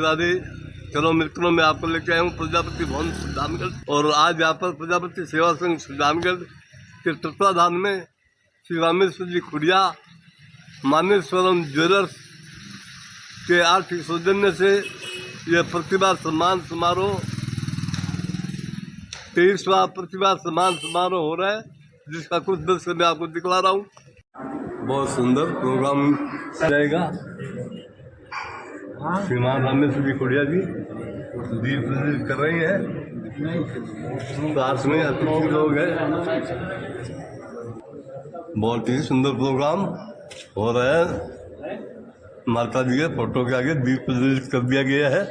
राधे। चलो मित्रों, मैं आपको लेके आया हूँ प्रजापति भवन सुल्तानगढ़। और आज यहाँ पर प्रजापति सेवा संघ सुल्तानगढ़ के तत्वाधान में श्री रामेश्वर जी खुड़िया मानेश्वरम ज्वेलर्स के आर्थिक सौजन्य से यह प्रतिभा सम्मान समारोह 23वां प्रतिभा सम्मान समारोह हो रहा है, जिसका कुछ दृश्य मैं आपको दिखला रहा हूँ। बहुत सुंदर प्रोग्राम रहेगा। श्रीमान रामेश्वर जी खुड़िया जी दीप प्रज्वलित कर रही हैं, साथ में अतिथि लोग हैं। बहुत ही सुंदर प्रोग्राम हो रहा है। माता जी के फोटो के आगे दीप प्रज्वलित कर दिया गया है।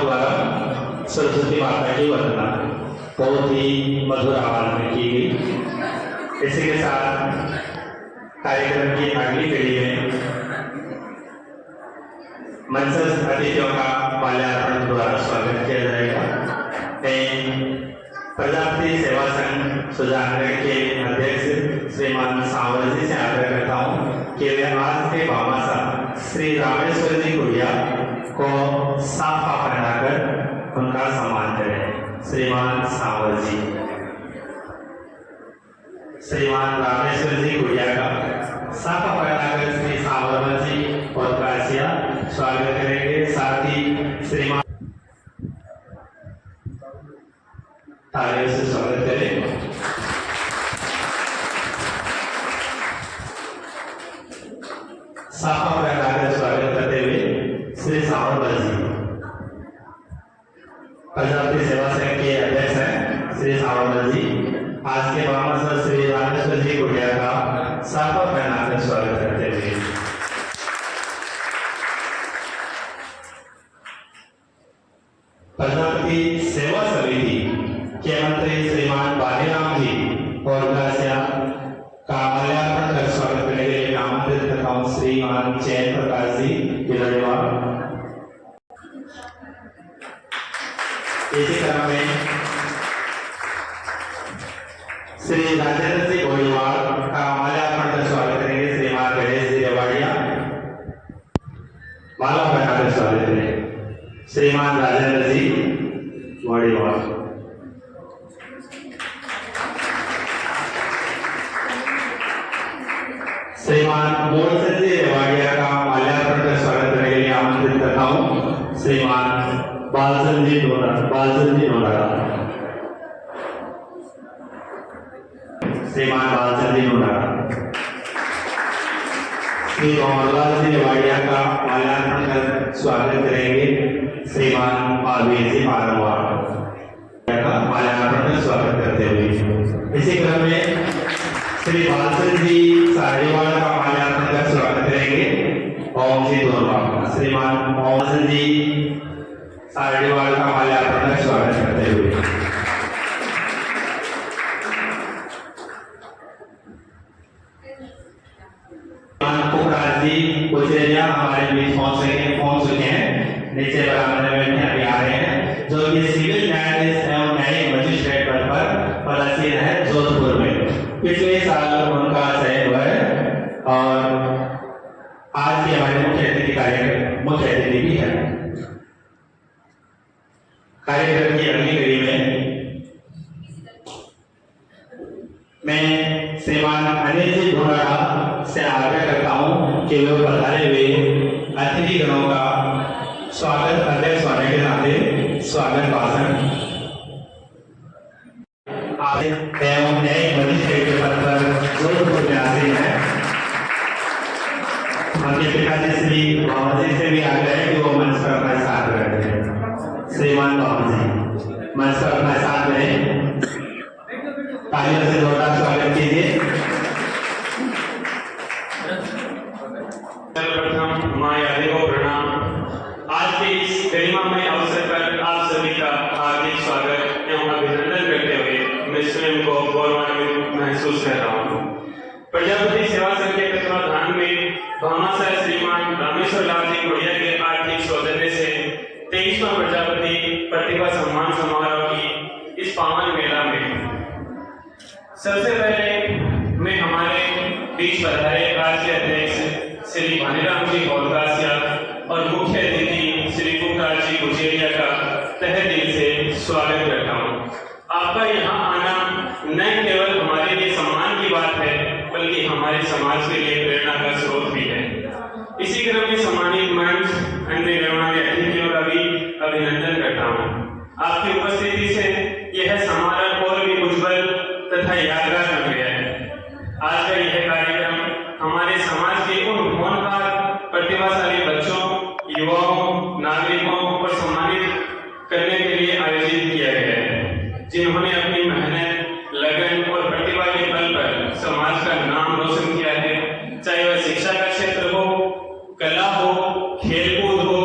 द्वारा सरस्वती माता की वंदना बहुत ही मधुर आवाज में की गई। इसी के साथ कार्यक्रम की अगली कड़ी में मंचस्थ अतिथियों का माल्यार्पण द्वारा स्वागत किया जाएगा। प्रजापति सेवा संघ सुल्तानगढ़ के अध्यक्ष श्रीमान सांवर जी से आग्रह करता हूँ कि वे आज के भामाशाह श्री रामेश्वर जी खुड़िया को साफा पहनाकर उनका सम्मान करें। श्रीमान सांवर जी, श्रीमान रामेश्वर जी खुड़िया का साफा पहनाकर श्री सांवर जी और काशिया स्वागत करेंगे। साथ ही श्रीमान तालियों से स्वागत करें। साफा पहनाकर स्वागत करते हुए श्री सांवर जी प्रजापति सेवा संघ के अध्यक्ष हैं। श्री सांवर जी आज के भामाशाह श्री रामेश्वर जी खुड़िया का साफा पहनाकर स्वागत करते हुए प्रजापति सेवा समिति के मंत्री श्रीमान बालीराम जी और काशिया का माल्यार्पण कर स्वागत करने के लिए आमंत्रित करता हूँ श्रीमान चैन प्रकाश जी गिलड़ेवाल। इसी क्रम में श्री राजेंद्र जी गोलीवाल का माल्यार्पण कर स्वागत करेंगे श्रीमान गणेश जी रेवाड़िया। माला पहनाकर स्वागत करेंगे श्रीमान राजेंद्र जी गोलीवाल। श्रीमान मोहन जी रेवाड़िया का माल्यार्पण कर स्वागत करने के लिए आमंत्रित करता हूँ श्रीमान बालचंद जी नोनारा। श्रीमान बालचंद जी नोनारा। श्री मोहनलाल जी रेवाड़िया का माल्यार्पण कर स्वागत करेंगे श्रीमान पालवीर जी पारंवार का माल्यार्पण कर स्वागत करते हुए। इसी क्रम में श्री बालचंद जी साड़ीवाल का माल्यार्पण कर स्वागत करेंगे ओम जी दोनों। श्रीमान ओम जी साड़ीवाल का माल्यार्पण कर स्वागत करते हुए जी कुचेरिया हमारे बीच पहुंच चुके हैं। नीचे बरामदे में अभी आ रहे हैं, जो कि सिविल न्यायाधीश एवं न्यायिक मजिस्ट्रेट पद पर पदस्थीत है जोधपुर में। पिछले साल उनका चयन हुआ है और आज के हमारे मुख्य अतिथि भी है। कार्यक्रम की अगली कड़ी में मैं श्रीमान अनिल जी धोराड़ा से आग्रह करता हूं कि वे पधारे हुए अतिथि गणों का स्वागत अध्यक्ष होने के नाते स्वागत भाषण एवं न्यायिक मजिस्ट्रेट के पद पर जोधपुर में आसीन है। उनके पिताजी श्री बाबा जी से भी आग्रह है कि वो मंच पर अपना साथ रखें। श्रीमान बाबा जी मंच पर अपना साथ रहे, तालियों से जोरदार स्वागत कीजिए। सर्वप्रथम मां यादे को प्रणाम। आज के इस गरिमामय अवसर पर आप सभी का हार्दिक स्वागत एवं अभिनंदन करते हुए मैं स्वयं को गौरवान्वित महसूस कर रहा हूँ। प्रजापति सेवा संघ के तत्वाधान में भामाशाह श्रीमान रामेश्वर लाल जी खुड़िया के आर्थिक सौजन्य से 23वां प्रजापति प्रतिभा सम्मान समारोह की इस पावन मेला में सबसे पहले मैं हमारे बीच पधारे राज्य अध्यक्ष श्री भानीराम जी होलकासिया और मुख्य अतिथि श्री पुखराज जी गुजेरिया का तहे दिल से स्वागत करता हूँ। आपका यहाँ आना न केवल हमारे लिए सम्मान की बात है बल्कि हमारे समाज के लिए प्रेरणा का स्रोत भी है। इसी क्रम में सम्मानित मंच अन्य गणमान्य अतिथियों का भी अभिनंदन करता हूँ। आपकी उपस्थिति से यह समारोह और भी उज्जवल तथा यादगार बन गया है। आज का यह कार्यक्रम हमारे समाज के उन होनहार प्रतिभाशाली बच्चों, युवाओं, नागरिकों को सम्मानित करने के लिए आयोजित किया गया है, जिन्होंने अपनी मेहनत, लगन और प्रतिभा के बल पर समाज का नाम रोशन किया है। चाहे वह शिक्षा का क्षेत्र हो, कला हो, खेलकूद हो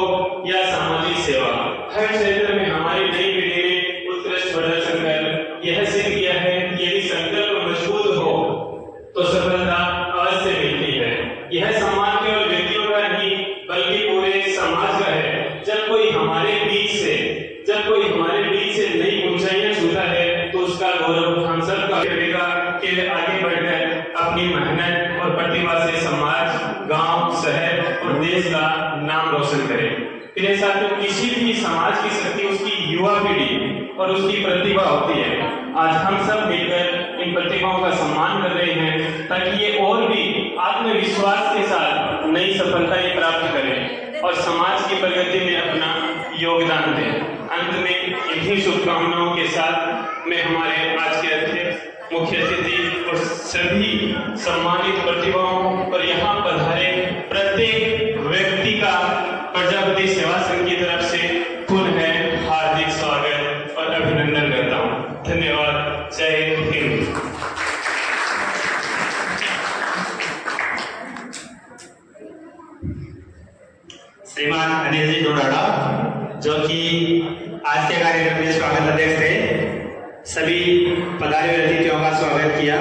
या सामाजिक सेवा, हर क्षेत्र में हमारी नई पीढ़ी ने उत्कृष्ट प्रदर्शन कर यह सिद्ध किया है कि यदि संकल्प मजबूत हो तो सफलता अवश्य मिलती है। यह सम्मान केवल व्यक्तियों का नहीं बल्कि पूरे समाज का है। जब कोई हमारे बीच से नई ऊंचाइयां छूता है तो उसका गौरव हम सब का करेगा कि आगे बढ़कर अपनी मेहनत और प्रतिभा से समाज, गांव, शहर और देश का नाम रोशन करे। प्रिय साथियों, किसी भी समाज की शक्ति उसकी युवा पीढ़ी और उसकी प्रतिभा होती है। आज हम सब मिलकर इन प्रतिभाओं का सम्मान कर रहे हैं ताकि ये और भी आत्मविश्वास के साथ नई सफलताएं प्राप्त करें और समाज की प्रगति में अपना योगदान दें। अंत में इन्हीं शुभकामनाओं के साथ मैं हमारे आज के अध्यक्ष, मुख्य अतिथि और सभी सम्मानित प्रतिभाओं और यहाँ पधारे प्रत्येक व्यक्ति का प्रजापति सेवा संघ की तरफ से पुनः हार्दिक स्वागत और अभिनंदन करता हूँ। धन्यवाद। जय हिंद। श्रीमान अनिल जी धोराड़ा जो कि आज के कार्यक्रम में स्वागत अध्यक्ष थे, सभी पधारे हुए अतिथियों का स्वागत किया।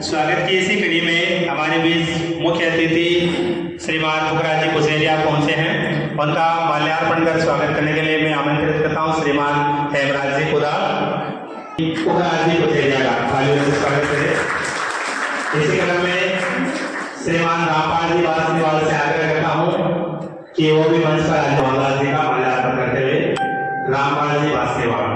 स्वागत की इसी कड़ी में हमारे बीच मुख्य अतिथि श्रीमान पुखराज जी कुचेरिया पहुंचे हैं। उनका माल्यार्पण कर स्वागत करने के लिए मैं आमंत्रित करता हूं श्रीमान हेमराज जी पुखराज जी कुचेरिया का तालियों से स्वागत करें। इसी क्रम में श्रीमान रामपाल जी वासनिवाल से आग्रह करता हूं कि वो भी मंच पर आज महाराज जी का माल्यार्पण करते हुए। रामपाल जी वासनिवाल।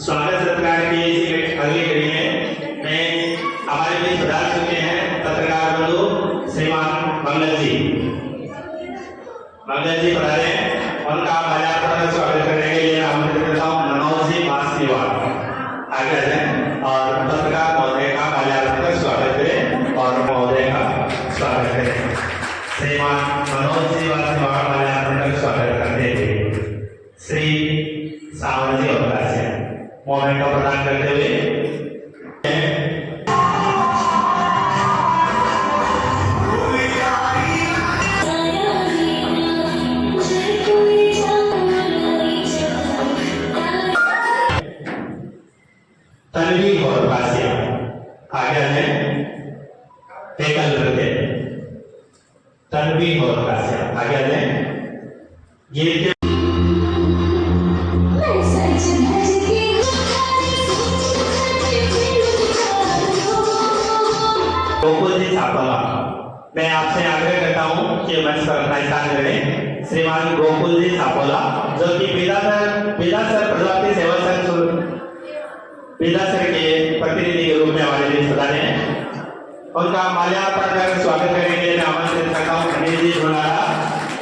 स्वागत सत्कार की इसी अगली कड़ी में मैं हमारे बीच पधार चुके हैं पत्रकार बंधु श्रीमान मंगल जी पधारे हैं। उनका माल्यार्पण का स्वागत करने के लिए आमंत्रित करता हूँ मनोज जी वासनिवाल आगे जाए और पत्रकार महोदय का माल्यार्पण का स्वागत करें और महोदय का स्वागत करें। श्रीमान मनोज जी वासनिवाल माल्यार्पण का स्वागत करते हुए श्री सावंत जी होलकासिया मोमेंट प्रदान करते हुए तन्वी और कासिया आगे है एकल नृत्य तन्वी और कासिया आगे है गीत के गोकुल जी छापला मैं आपसे आग्रह करता हूं कि मंच पर अपना स्थान करें। श्रीमान गोकुल जी छापोला जो कि विधासर प्रजापति सेवा संघ विधासर के प्रतिनिधि के रूप में हमारे बीच पधारे हैं। उनका माल्यार्पण कर स्वागत करेंगे। मैं आमंत्रित करता हूं धनेश जी ढोनारा,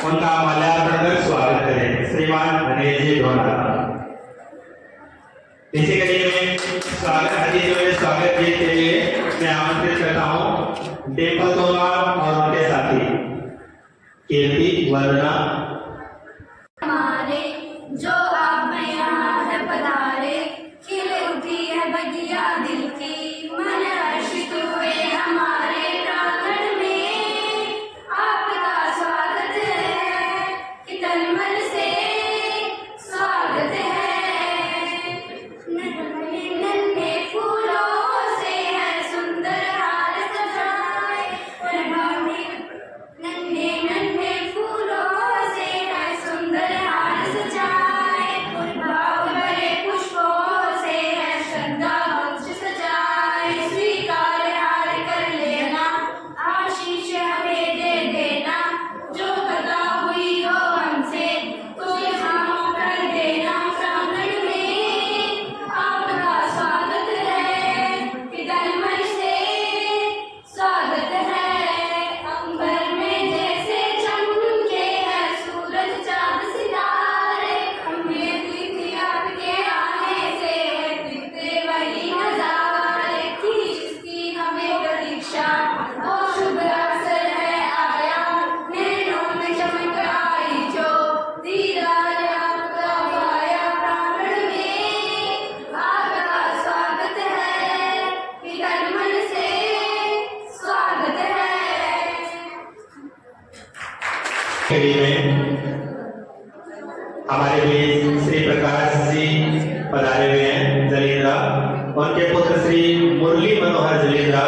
उनका माल्यार्पण कर स्वागत करें श्रीमान धनेश जी ढोनारा। इसी कड़ी में स्वागत गीत के लिए मैं आमंत्रित करता हूं डिम्पल तोमर और उनके साथी कीर्ति वंदना। हमारे जो आप में यहाँ है पधारे, खिल उठी है बगिया दिल की, मन हर्षित हुए हमारे प्रांगण में। आपका स्वागत है कि तन मन से स्वागत है। नन्हे नन्हे फूलों से है सुंदर हार सजाए, नन्हे नन्हे फूलों से है सुंदर हार सजाए, भाव भरे पुष्पों से है श्रद्धा वंश सजाए। स्वीकार हार कर लेना, आशीष हमें दे देना, जो कथा हुई हो हमसे तो यहाँ कर देना। प्रांगण में आपका स्वागत है कि तन मन से स्वागत है। अंबर में जैसे चमके हैं सूरज चांद सितारे, हमें दिखती आपके आने से दिखते वही नजारे। थी जिसकी हमें प्रतीक्षा वो शुभ अवसर है आया, नैनों में चमक आई जो दीदार आपका पाया। प्रांगण में आपका स्वागत है कि तन मन से स्वागत है। कड़ी में हमारे बीच श्री प्रकाश जी पधारे हुए हैं जलेंद्रा, उनके पुत्र श्री मुरली मनोहर जलेंद्रा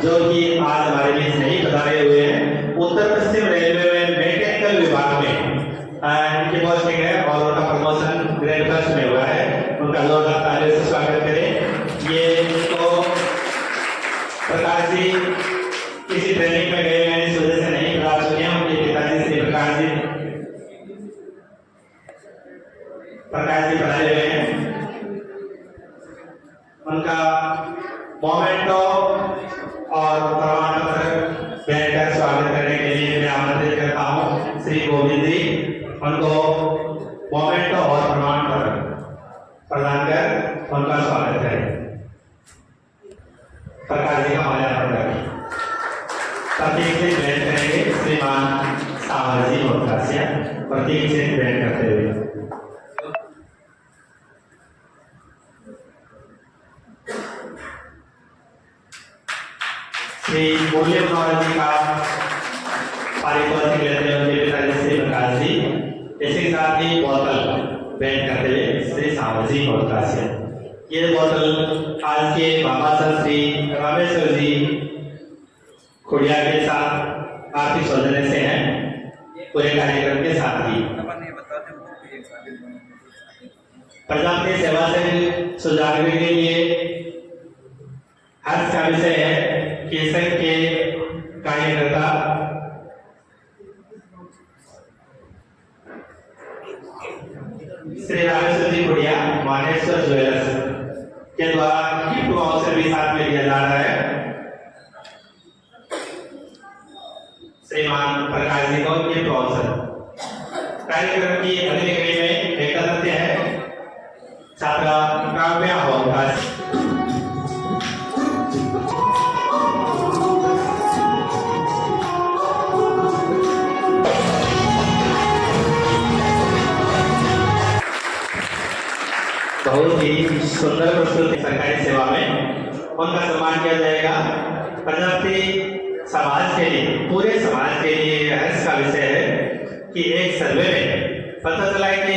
जो कि आज हमारे बीच नहीं पधारे हुए हैं। उत्तर पश्चिम रेलवे में मैकेनिकल विभाग में इनकी पोस्टिंग है और उनका प्रमोशन ग्रेड फर्स्ट में हुआ है। उनका जोरदार तालियों से स्वागत करें। ये तो प्रकाश जी किसी ट्रेनिंग में गए हैं, इस वजह से नहीं पधार सके हैं। उनके पिताजी श्री प्रकाश जी पधारे हुए हैं। उनका मोमेंटो और प्रमाण पत्र भेंटकर स्वागत करने के लिए मैं आमंत्रित करता हूं श्री गोविंद जी, उनको मोमेंटो और प्रमाण पत्र प्रदान कर उनका स्वागत करें। प्रकाश जी का माल्यार्पण करें। प्रतीक से भेंट करेंगे श्रीमान सावरजी मोहतासिया, प्रतीक से भेंट करते हुए। श्री मुरली मनोहर जी का पारितोषिक लेते हुए उनके पिताजी श्री प्रकाश जी, इसी साथ ही बोतल भेंट करते हुए श्री सावरजी मोहतासिया। ये बोतल आज के बाबा साहब श्री रामेश्वर जी खुड़िया के साथ आर्थिक सौजन्य से हैं। पूरे कार्यक्रम के साथ ही प्रजापति सेवा संघ सुजानगढ़ के लिए हर्ष का विषय है कि संघ के कार्यकर्ता श्री रामेश्वर जी खुड़िया मानेश्वर ज्वेलर्स के द्वारा गिफ्ट वाउचर भी साथ में दिया जा रहा है। श्रीमान प्रकाश जी को गिफ्ट वाउचर। कार्यक्रम की अगली कड़ी में एक नृत्य है छात्रा काव्या होमदास। बहुत ही सुंदर प्रस्तुति सरकारी सेवा में उनका सम्मान किया जाएगा। प्रजापति समाज के लिए, पूरे समाज के लिए हर्ष का विषय है कि एक सर्वे में पता चला है कि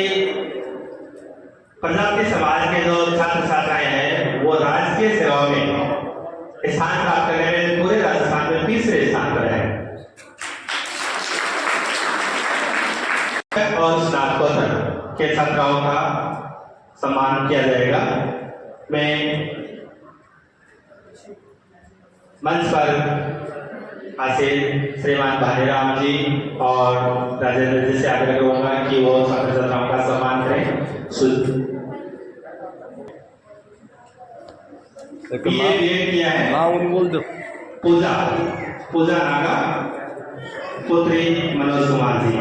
प्रजापति समाज के जो छात्र छात्राएं हैं वो राजकीय सेवा में स्थान प्राप्त करने में पूरे राजस्थान में तीसरे स्थान पर है। और स्नातकोत्तर के छात्राओं का सम्मान किया जाएगा। मैं मंच पर आसीन श्रीमान भानीराम जी और राजेंद्र जी से आग्रह करूंगा कि वो छात्र छात्राओं का सम्मान करें। बीए किया है हाँ उन बोल दो। पूजा नागा पुत्री मनोज कुमार जी।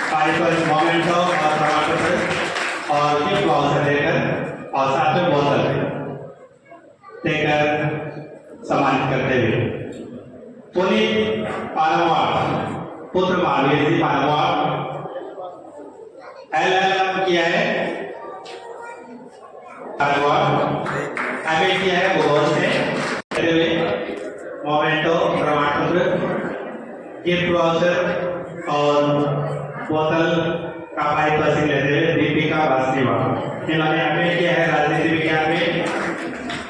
पारिपरिक मोमेंटो और प्रमाण पत्र और गिफ्ट वाउचर देकर और साथ में बोतल देकर सम्मानित करते हुए पुनीत पानवार पुत्र महावीर जी पानवार LLM किया है एमए किया है भूगोल से मोमेंटो प्रमाण पत्र गिफ्ट वाउचर और बोतल का 5% लेते हुए दीपिका वासुदेव इन्होंने एमए किया है राजनीति विज्ञान में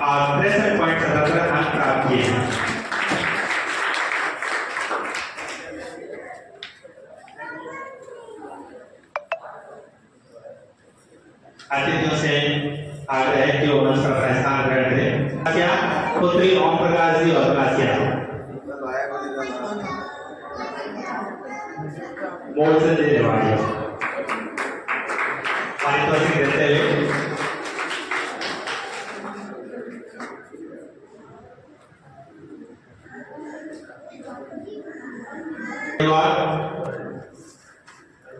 और 63.77 अंक प्राप्त किए हैं। अतिथियों से आग्रह है कि वो मंच पर स्थान ग्रहण करें। क्या पुत्री ओम प्रकाश जी और मोड़ से दे रवाड़ी पारितोषिक देते हुए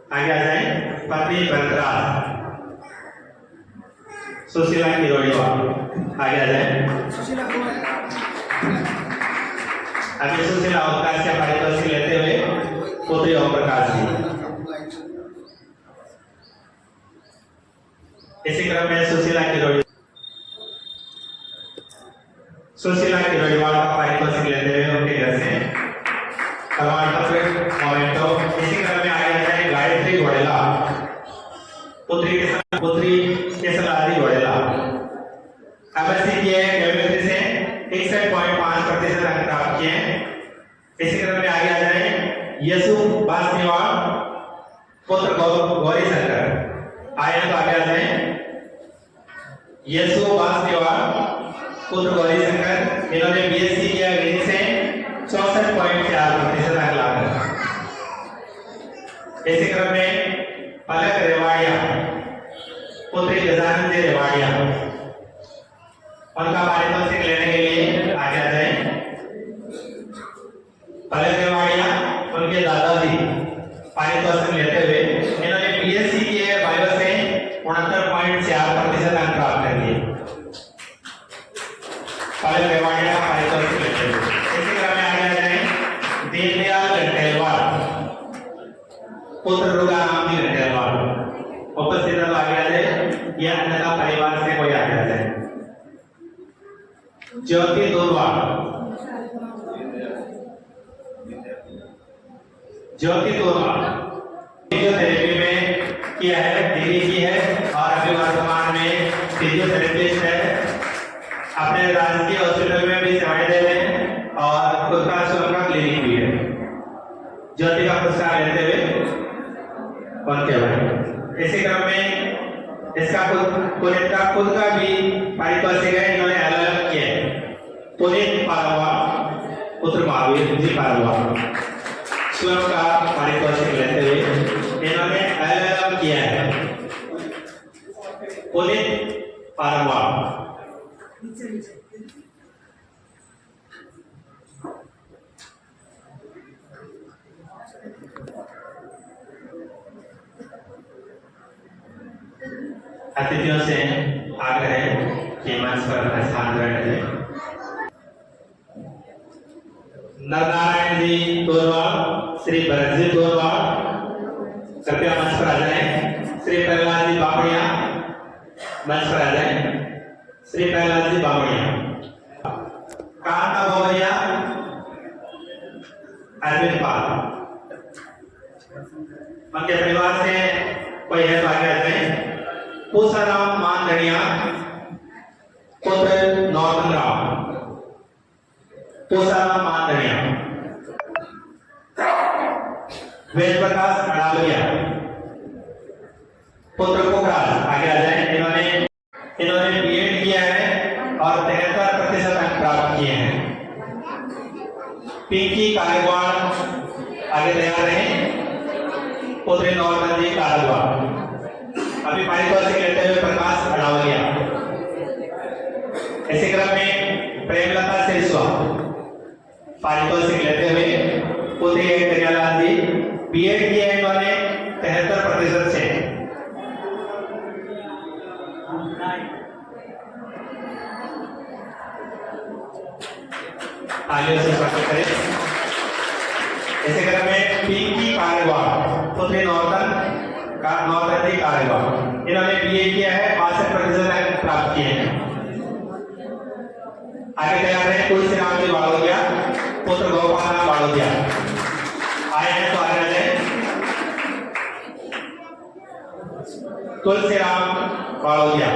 आगे आ जाए पत्नी बंदराज सुशीला किरोड़ीवा आगे आ जाए। अभी सुशीला अवकाश से पारितोषिक लेते हुए पुत्री ओम प्रकाश जी। इसी क्रम में सुशीला किरोड़ीवा का पारितोषिक लेते हुए उनके घर से प्रमाण पत्र मोमेंटो। इसी क्रम में आगे आ जाए गायत्री घोड़ेला पुत्री केसलादी घोड़ेला एमएससी किए केमिस्ट्री से 61.5% अंक प्राप्त किए। इसी क्रम में आगे आ जाए यसु वासनिवाल पुत्र गौरी शंकर आए तो आगे आ जाए यसु वासनिवाल पुत्र गौरी शंकर इन्होंने बीएससी किया गणित से 64.4% अंक लाभ रखा। इसी क्रम में पलक रेवाड़िया पुत्री गजानंद जी रेवाड़िया उनका पारितोषिक लेने के लिए आगे आ जाए। पलक रेवाड़िया उनके दादाजी पारितोषिक लेते हुए इन्होंने बीएससी किए बायो से 69.4% अंक प्राप्त कर लिए। पलक रेवाड़िया पारितोषिक लेते हुए इसी क्रम में आगे आ जाए दीनदयाल घंटेलवाल पुत्र रुगा नाम जी घंटेलवाल उपस्थित आगे आ जाए। यह अन्यथा परिवार से कोई आगे आ जाए। ज्योति दोरवाल फिजियोथेरेपी में किया है डिग्री की है और अभी वर्तमान में फिजियोथेरेपिस्ट है। अपने राजकीय हॉस्पिटल में भी सेवाएं दे रहे हैं और खुद का स्वयं का क्लिनिक भी है। ज्योति का पुरस्कार लेते हुए उनके भाई। इसी क्रम में इसका पुनीत का भी पारितोषिक है। इन्होंने LLM किया पुनीत पारवा पुत्र महावीर जी पारवा स्वयं का पारितोषिक लेते हुए इन्होंने LLM किया है पुनीत पारवा। अतिथियों से आग्रह है कि मंच पर स्थान ग्रहण करें। नरनारायण जी तोरवाल श्री भरत जी तोरवाल कृपया मंच पर आ जाएं। श्री प्रहलाद जी बामणिया मंच पर आ जाएं। श्री प्रहलाद जी बामणिया कांता बोरिया अरविंद पाल उनके परिवार से कोई है तो आगे आ जाए। पूसाराम मानधनिया पुत्र नौतन राव, पूसाराम मानधनिया, वेद प्रकाश अड़ावलिया, पुत्र पोखराज, आगे आ जाए। इन्होंने बीएड किया है और 73% अंक प्राप्त किए हैं। पिंकी कारेवाड़, आगे तैयार रहे, पुत्र नौतन जी कारेवाड़। अभी पारितोषिक लेते हुए प्रकाश अड़ावलिया। इसी क्रम में प्रेमलता सिरस्वा पारितोषिक लेते हुए पुत्री कन्यालाल जी, बीएड किया है इन्होंने 73% से। आगे से स्वागत करें। इसी क्रम में पिंकी कारेवाड़, पुत्री नौतन जी कारेवाड़, इन्होंने बीए किया है, 62% अंक प्राप्त किए हैं। आगे तैयार है तुलसी राम जी बाड़ोदिया, पुत्र गोपाल राम बाड़ोदिया। आए हैं तो आगे आ जाए। तुलसी राम बाड़ोदिया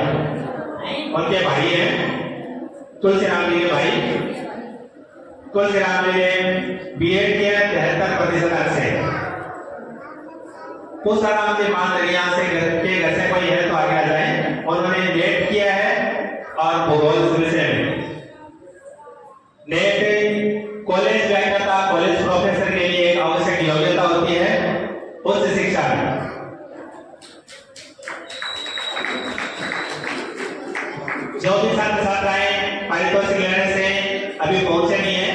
उनके भाई हैं, तुलसी राम जी के भाई। तुलसी राम जी ने बीएड किया 73% अंक से। पूसाराम जी मानधनिया से घर से कोई है तो आगे आ जाए। उन्होंने नेट किया है और भूगोल विषय में। नेट कॉलेज जाएगा था, कॉलेज प्रोफेसर के लिए एक आवश्यक योग्यता होती है उच्च शिक्षा में। जो भी छात्र छात्राएं पारितोषिक लेने से अभी पहुंचे नहीं है,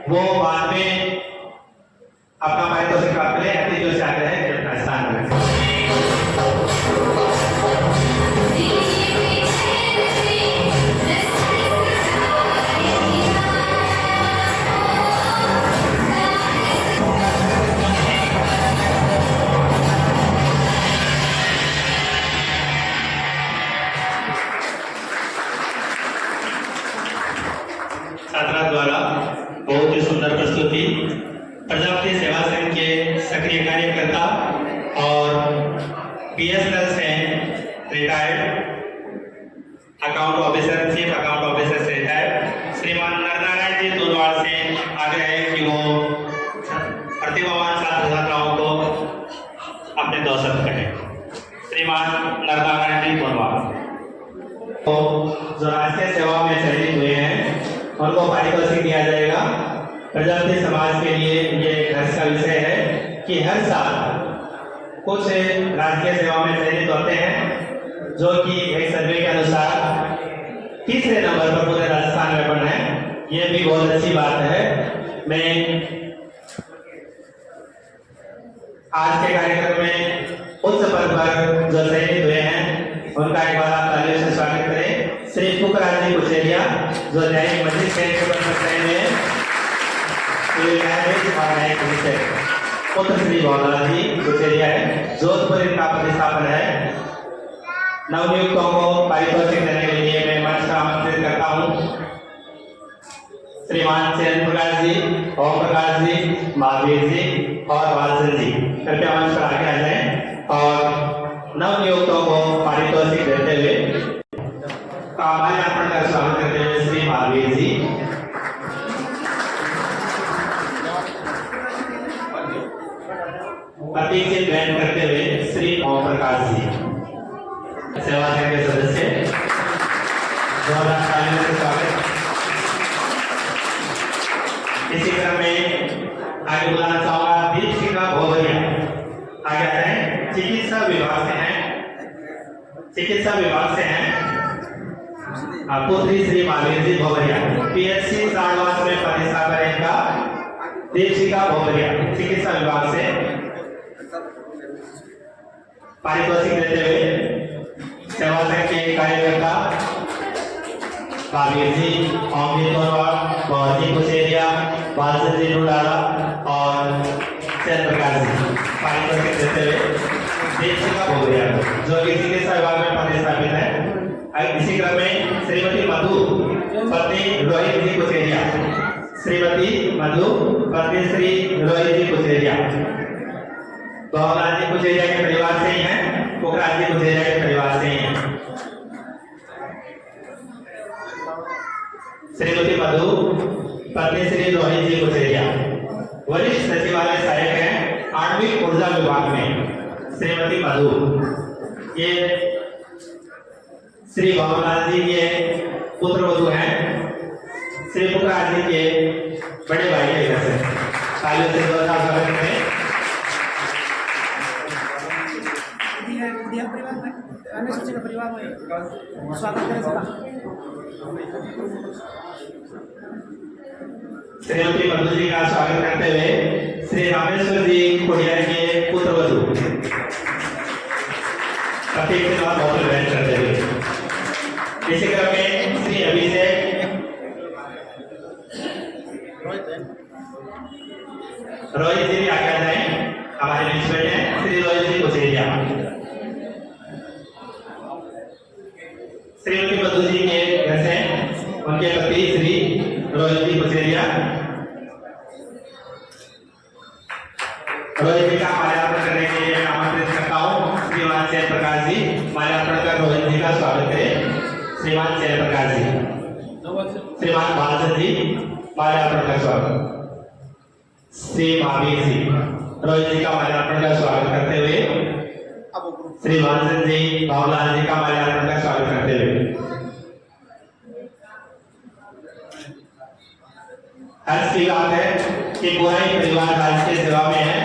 वो बाद में अपना पारितोषिक प्राप्त करें। अति जो छात्र है अपना स्थान में। छात्रा द्वारा बहुत ही सुंदर प्रस्तुति। प्रजापति सेवा संघ के सक्रिय कार्यकर्ता और बीएसएनएल से retired account officer, chief account officer से रिटायर्ड श्रीमान नरनारायण जी दोनवाड़ से आग्रह है कि वो प्रतिभावान छात्र छात्राओं को अपने दो शब्द कहें। श्रीमान नरनारायण जी दोनवाड़ तो जो राष्ट्रीय सेवा में चयनित हुए हैं उनको पारितोषिक दिया जाएगा। प्रजापति समाज के लिए ये हर्ष का विषय है कि हर साल कुछ राजकीय सेवा में चयनित होते हैं जो कि एक सर्वे के अनुसार तीसरे नंबर पर पूरे राजस्थान में बने हैं। ये भी बहुत अच्छी बात है। मैं आज के कार्यक्रम में उच्च पद पर जो चयनित हुए हैं उनका एक बार आप तालियों से स्वागत करें। श्री पुखराज जी कुचेरिया जो न्यायिक मजिस्ट्रेट के पद पर चयन हुए हैं, पुत्र श्री भवनलाल जी कुचेरिया है, जोधपुर इनका प्रतिस्थापन है। नवनियुक्तों को पारितोषिक देने के लिए मैं मंच का आमंत्रित करता हूँ। श्रीमान चरण प्रकाश जी, ओम प्रकाश जी, महावीर जी और वालचंद जी कृपया मंच पर आगे आ जाएं और नवनियुक्तों को पारितोषिक देते हुए माल्यार्पण का स्वागत करते हुए श्री महावीर जी, प्रतीक चिन्ह ग्रहण करते हुए श्री ओम प्रकाश जी, सेवा संघ के सदस्य, जोरदार तालियों से स्वागत। इसी क्रम में आगे बुलाना चाहूंगा दीपशिखा भोवरिया, आगे आ रहे चिकित्सा विभाग से हैं, चिकित्सा विभाग से हैं पुत्री श्री महावीर जी भोवरिया, पीएचसी सारवास में प्रतिष्ठापन है इनका। दीपशिखा भोवरिया चिकित्सा विभाग से पारितोषिक देते हुए सेवा संघ के कार्यकर्ता महावीर जी, ओम जी तोरवाड़, गौर जी कुचेरिया, वालचंद जी डुडाला और चंद्र प्रकाश जी पारितोषिक देते हुए दीपशिखा भोवरिया जो कि चिकित्सा विभाग में प्रतिष्ठापित है। इसी क्रम में श्रीमती मधु पत्नी रोहित जी कुचेरिया, श्रीमती मधु पत्नी श्री रोहित जी कुचेरिया भवनलाल जी कुचेरिया के परिवार से ही हैं, पोखराज जी कुचेरिया के परिवार से ही हैं। श्रीमती मधु पत्नी श्री रोहित जी कुचेरिया, वरिष्ठ सचिवालय सहायक हैं आणविक ऊर्जा विभाग में श्रीमती मधु। ये श्री भवनलाल जी के पुत्र वधु हैं, श्री पुखराज जी के बड़े भाई के घर से। तालियों से जोरदार स्वागत करें। परिवार में स्वागत करें। श्रीमती मधु जी का स्वागत करते हुए श्री रामेश्वर जी खोडिया के पुत्र वधु प्रतीक के साथ बहुत ग्रहण करते हुए इसी क्रम में श्री अभिषेक रोहित जी भी आगे आ जाए, हमारे बीच में हैं श्री रोहित जी कुचेरिया। श्रीमती मधु जी के घर से उनके पति श्री रोहित जी कुचेरिया। रोहित जी का माल्यार्पण करने के लिए मैं आमंत्रित करता हूँ श्रीमान जय प्रकाश जी। माल्यार्पण कर रोहित जी का स्वागत करें। श्रीमान जय प्रकाश जी, श्रीमान भालचंद जी माल्यार्पण का स्वागत। श्री महावीर जी रोहित जी का माल्यार्पण का स्वागत करते हुए श्री भालचंद जी बाबूलाल जी का माल्यार्पण का स्वागत करते हुए हर्ष की बात है कि पूरा ही परिवार राज्य की सेवा में है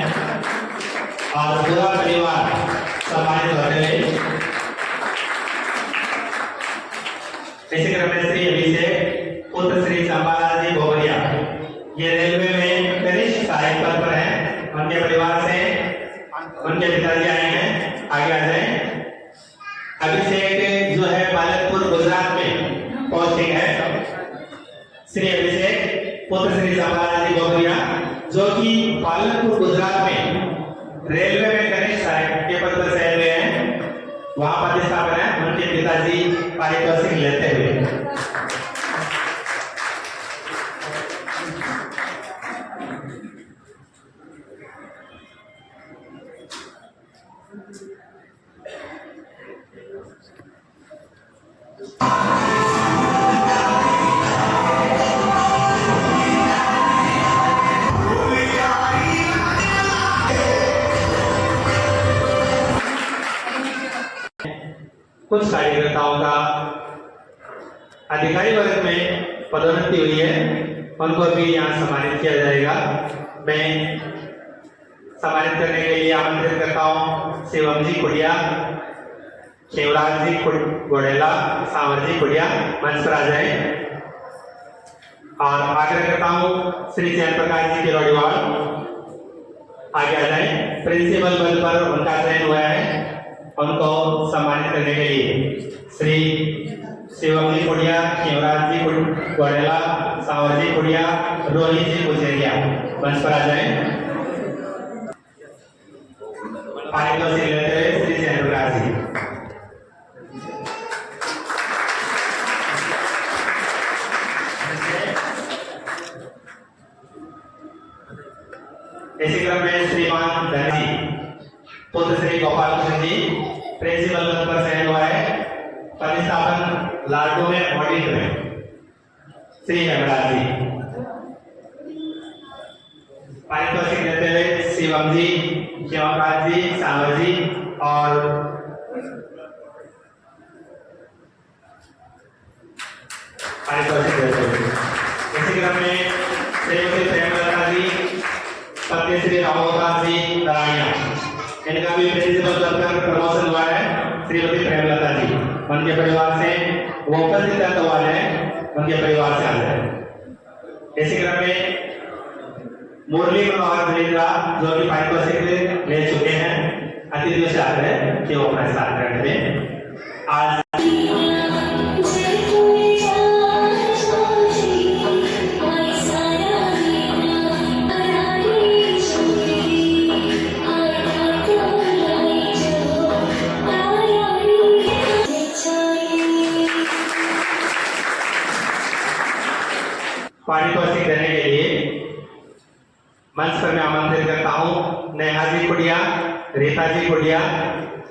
और पूरा परिवार सम्मानित होते हुए इसी क्रम में श्री अभिषेक पुत्र श्री चंपालाल जी भोवरिया, ये रेलवे में वरिष्ठ सहायक पद पर हैं। उनके परिवार से उनके पिताजी आए हैं, आगे आ जाए। अभिषेक जो है बालकपुर गुजरात में पोस्टिंग है। श्री अभिषेक पुत्र श्री चंपालाल जी भोवरिया जो कि बालकपुर गुजरात में रेलवे में वरिष्ठ सहायक के पद पर सेवा हुए हैं, वहां प्रतिस्थापन है उनके पिताजी पारितोषिक लेते हुए। कुछ कार्यकर्ताओं का अधिकारी वर्ग में पदोन्नति हुई है, उनको भी यहाँ सम्मानित किया जाएगा। मैं सम्मानित करने के लिए आमंत्रित करता हूँ शिवम जी कुड़िया, शिवराज जी गोड़ेला, सांवर जी कुड़िया मंच पर आ जाए और आग्रह करता हूँ श्री जय प्रकाश जी के रोडीवाल आगे आ जाए। प्रिंसिपल पद पर उनका चयन हुआ है, उनको सम्मानित करने के लिए श्री शिवम जी कुड़िया, शिवराज जी गोड़ेला, सांवर जी कुड़िया, रोहित जी कुचेरिया मंच पर आ जाए। पारितोषिक लेते हुए श्री जय प्रकाश जी। इसी क्रम में श्रीमान धनी पुत्र श्री गोपाल कृष्ण जी प्रिंसिपल पद पर चयन हुआ है, प्रतिस्थापन लाडू में ऑडिट में श्री हेमराज जी। पारितोषिक देते हुए शिवम जी, शिवकांत जी, सांवर जी और पारितोषिक देते हुए इसी क्रम में श्रीमती प्रेमलता जी पत्नी श्री रामोदास जी दरानिया, इनका भी प्रिंसिपल पद पर प्रमोशन हुआ है। श्रीमती प्रेमलता जी उनके परिवार से वो उपस्थित है, उनके परिवार से आ जाए। इसी क्रम में मुरली मनोहर मलिंद्रा जो कि पारितोषिक ले चुके हैं, अतिथियों से आते हैं कि वो अपना स्थान ग्रहण करें। आज पारितोषिक देने के लिए मंच पर मैं आमंत्रित करता हूँ नेहा जी कुड़िया, रीता जी कुटिया,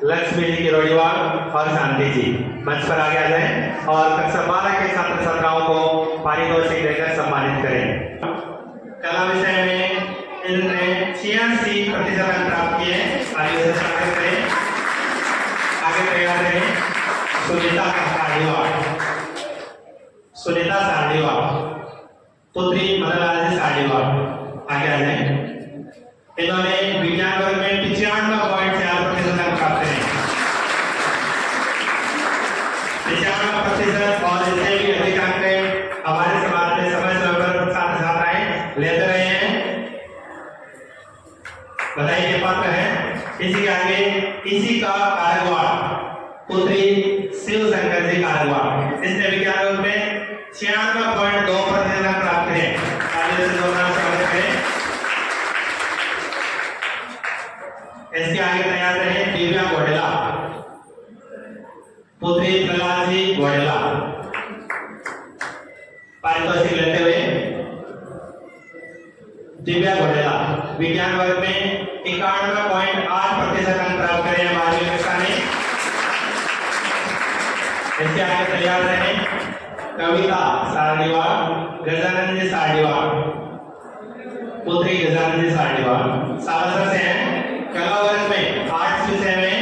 लक्ष्मी जी किरोड़ीवाल और शांति जी मंच पर आगे आ जाएं और कक्षा 12 के छात्र छात्राओं को पारितोषिक देकर सम्मानित करें। कला विषय में इन्होंने 86% अंक प्राप्त किए। आगे से स्वागत करें। आगे तैयार रहे सुनीता सारडीवाल, पुत्री मदनलाल जी सारडीवाल, आगे आ जाए। इन्होंने विज्ञान वर्ग में 95.4% अंक प्राप्त करें। 95% और इससे भी अधिक अंक हमारे समाज में समय समय पर छात्र छात्राएं लेते रहे हैं, बधाई के पात्र हैं। इसी के आगे इसी का कारगवार, पुत्री शिव शंकर जी कारगवार, इसने विज्ञान वर्ग में 96.2% अंक प्राप्त करें। आगे से जोरदार स्वागत करें। इसके आगे तैयार रहे दिव्या घोडेला, पुत्री प्रहलाद जी घोडेला, पारितोषिक लेते हुए दिव्या घोडेला विज्ञान वर्ग में 91.8% अंक प्राप्त करें 12वीं कक्षा में। इसके आगे तैयार रहे कविता सारडीवाल, गजानंद जी सारडीवाल, पुत्री गजानंद जी सारडीवाल, सालासर से हैं। कला वर्ग में आर्ट्स विषय में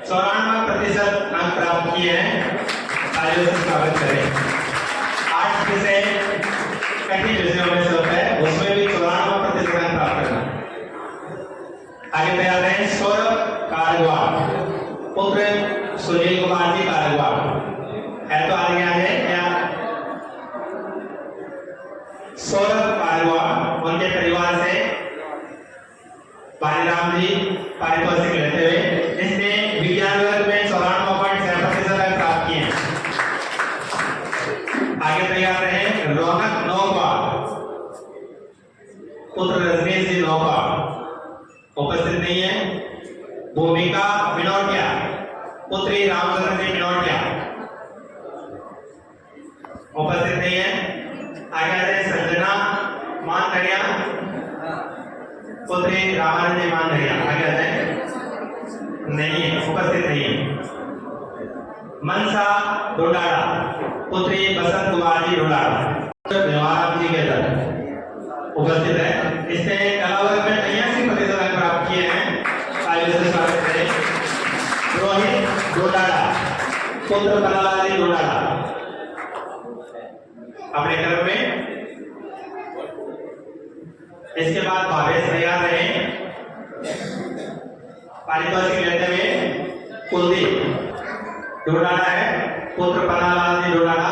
94% अंक प्राप्त किए हैं। आगे से स्वागत करें। आर्ट्स विषय कठिन विषयों में से होता है, उसमें भी 94% अंक प्राप्त करना। आगे तैयार हैं सौरभ कारगवार, पुत्र सुनील कुमार जी कारगवार, है तो आगे आ जाए क्या? सौरभ कारगवार, उनके परिवार से बालीराम जी पारितोषिक लेते हुए इसने विज्ञान वर्ग में 94.6% अंक प्राप्त किए हैं। आगे तैयार रहे रौनक नौपाल, पुत्र रजनीश जी नौपाल, उपस्थित नहीं है। भूमिका मिनोटिया, पुत्री रामचंद्र जी मिनोटिया, उपस्थित नहीं है। आगे आ रहे संजना मानधरिया, पुत्री रामानंद जी मानधरिया, आगे आ जाए। नहीं है, उपस्थित नहीं है। मनसा डोडाड़ा, पुत्री बसंत कुमार जी डोडाड़ा, देवाराम जी के दल, उपस्थित है। इसने कला वर्ग में 83% अंक प्राप्त किए हैं। आगे से स्वागत करें रोहित डोडाड़ा, पुत्र कलालाल जी डोडाड़ा, अपने क्रम में। इसके बाद भावेश तैयार रहे पारितोषिक लेते हुए कुलदीप डोडाड़ा है, पुत्र पन्नालाल जी डोडाड़ा,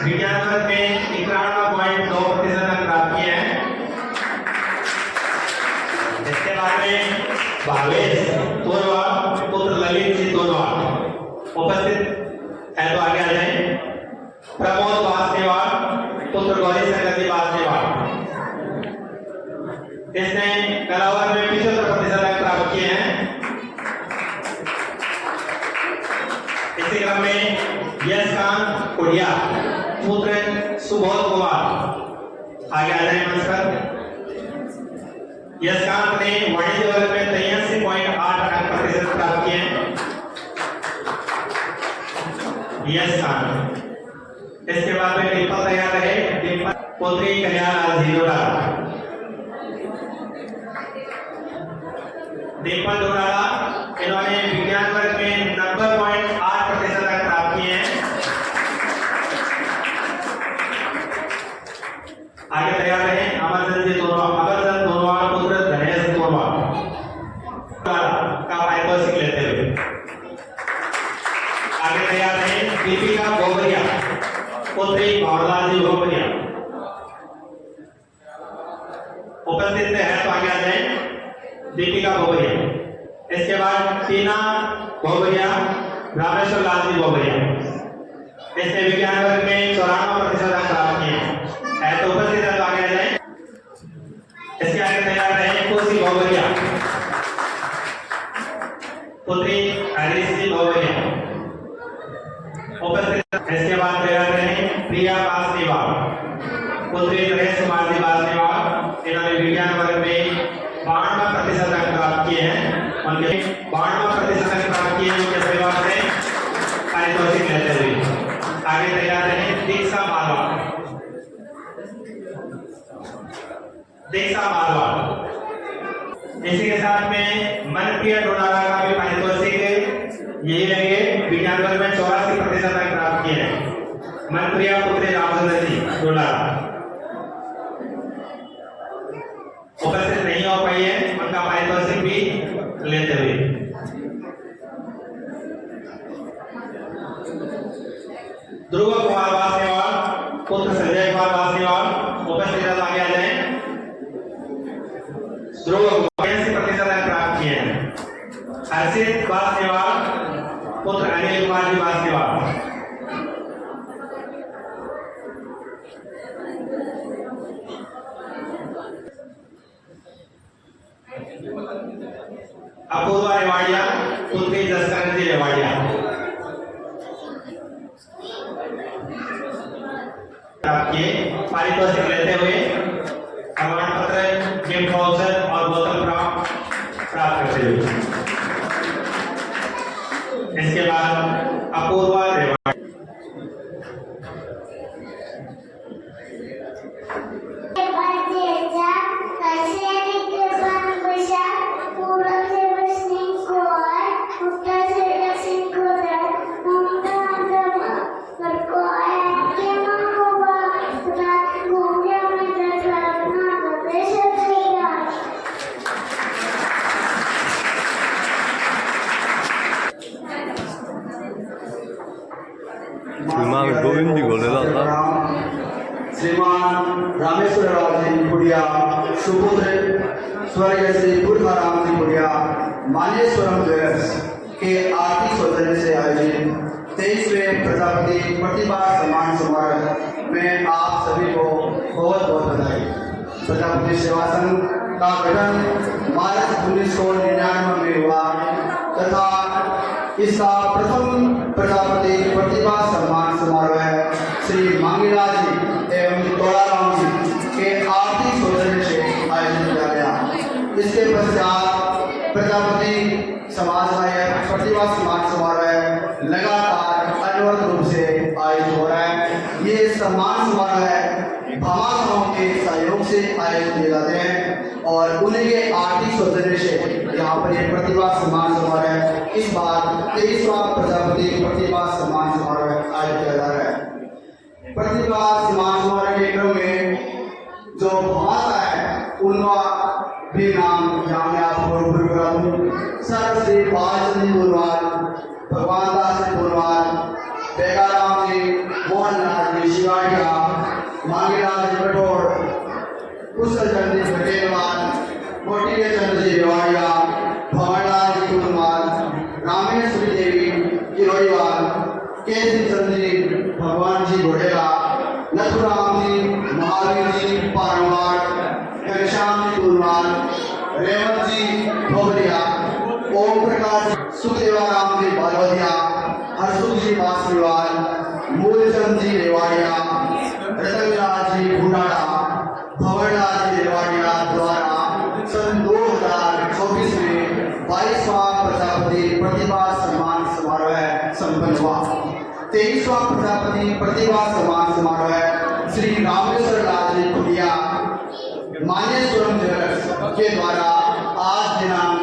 विज्ञान वर्ग में 91.9% अंक प्राप्त किए हैं। इसके बाद में भावेश तोरवाल, पुत्र ललित जी तोरवाल, उपस्थित है तो आगे आ जाए। प्रमोद बासनेवाल, पुत्र गौरी शंकर जी बासनेवाल, इसने कला वर्ग में 75% अंक प्राप्त किए हैं। इसी क्रम में यशकांत कुड़िया, पुत्र सुबोध कुमार, आगे आ जाए मंच पर। यशकांत ने वाणिज्य वर्ग में 83.8% प्राप्त किए हैं। यशकांत। इसके बाद में डिम्पल तैयार रहे, डिम्पल पुत्री कल्याण जी डोडाड़ा, डिम्पल डोडाड़ा, इन्होंने विज्ञान वर्ग में 90.8% अंक प्राप्त किए हैं। आगे तैयार रहे अमरचंद जी तोरवाल, अमरचंद तोरवाल, पुत्र धनेश तोरवाल का पारितोषिक लेते हुए। आगे तैयार रहे दीपिका गोबरिया, पुत्री भावलाल जी गोबरिया, उपस्थित है तो आगे आ जाए दीपिका गोबरिया। इसके बाद टीना गोबरिया, रामेश्वर लाल जी गोबरिया, इसने विज्ञान वर्ग में 94% अंक प्राप्त किए है तो उपस्थित है तो आगे आ जाए। इसके आगे तैयार रहे खुशी गोबरिया, पुत्री हरीश जी गोबरिया, उपस्थित। इसके बाद तैयार रहे प्रिया बासनेवाल, पुत्री नरेश कुमार जी बासनेवाल, इन्होंने विज्ञान वर्ग में 92% अंक प्राप्त किए हैं। उनके दीक्षा मारवाड़। इसी के साथ में मनप्रिय डोडारा का भी पारितोषिक यही रहेंगे, विज्ञान वर्ग में 84% अंक प्राप्त किए हैं। मनप्रिया पुत्री रामचंद्र जी डोडारा उपस्थित नहीं हो पाई है, उनका पारितोषिक भी लेते हुए ध्रुव कुमार वासनेवाल पुत्र संजय कुमार वासनेवाल उपस्थित आगे आ जाए। ध्रुव 82% अंक प्राप्त किए हैं। हर्षित वासनेवाल पुत्र अनिल कुमार जी वासनेवाल अपूर्वा रेवाड़िया पुत्री जसकरण जी रेवाड़िया किए पारितोषिक लेते हुए प्रमाण पत्र गिफ्ट वाउचर और बोतल प्राप्त करते हुए। इसके बाद अपूर्वा रेवाड़िया श्रीमान गोविंद जी घोड़ेला था। श्रीमान रामेश्वर राव जी पुड़िया सुपुत्र स्वर्गीय श्री पुरखाराम जी पुड़िया मानेश्वरम ज्वेलर्स के आर्थिक सौजन्य से आयोजित 23वें प्रजापति प्रतिभा सम्मान समारोह में आप सभी को बहुत बहुत बधाई। प्रजापति सेवा संघ का गठन मार्च 1999 में हुआ तथा इसका प्रथम प्रजापति प्रतिभा सम्मान समारोह श्री मांगीलाल जी एवं तोड़ाराम जी के आर्थिक सौजन्य से आयोजित किया गया। इसके पश्चात प्रजापति समाज का यह प्रतिभा सम्मान समारोह लगातार अनवरत रूप से आयोजित हो रहा है। ये सम्मान समारोह भामाशाहों के सहयोग से आयोजित किए जाते हैं और उन्हीं के आर्थिक सौजन्य से यहाँ पर ये प्रतिभा सम्मान समारोह इस बार 23वां प्रजापति प्रतिभा सम्मान समारोह आयोजित किया जा रहा है। प्रतिभा सम्मान समारोह के क्रम में जो भामाशाह है उनका भी नाम यहाँ मैं आपको रूबरू करा दूं। सर श्री बालचंद पुरवाल, भगवान दास जी पुरवाल, बेगाराम जी, मोहनलाल जी शिवाड़िया, मांगीलाल जी कठोर, कुशल चंद जी पटेलवाल, कोटिया चंद्र जी रेवाड़िया, भवनलाल जी कुमार, रामेश्वरी देवी किरोईवाल, केसी चंद जी भगवान जी घोड़ेला, नथुराम जी, महावीर जी पारवाड़, घनश्याम जी कुरवाल, रेवत जी भोगरिया, ओम प्रकाश सुखदेवाराम जी बालोदिया, हरसुख जी बासरीवाल, मूलचंद जी रेवाड़िया, रतनलाल जी भूडाड़ा, भवनलाल जी रेवाड़िया द्वारा सन 2024 में 22वां प्रजापति प्रतिभा सम्मान समारोह संपन्न हुआ। 23वां प्रजापति प्रतिभा सम्मान समारोह श्री रामेश्वर लाल जी पुड़िया मानेश्वरम ज्वेलर्स के द्वारा आज दिनांक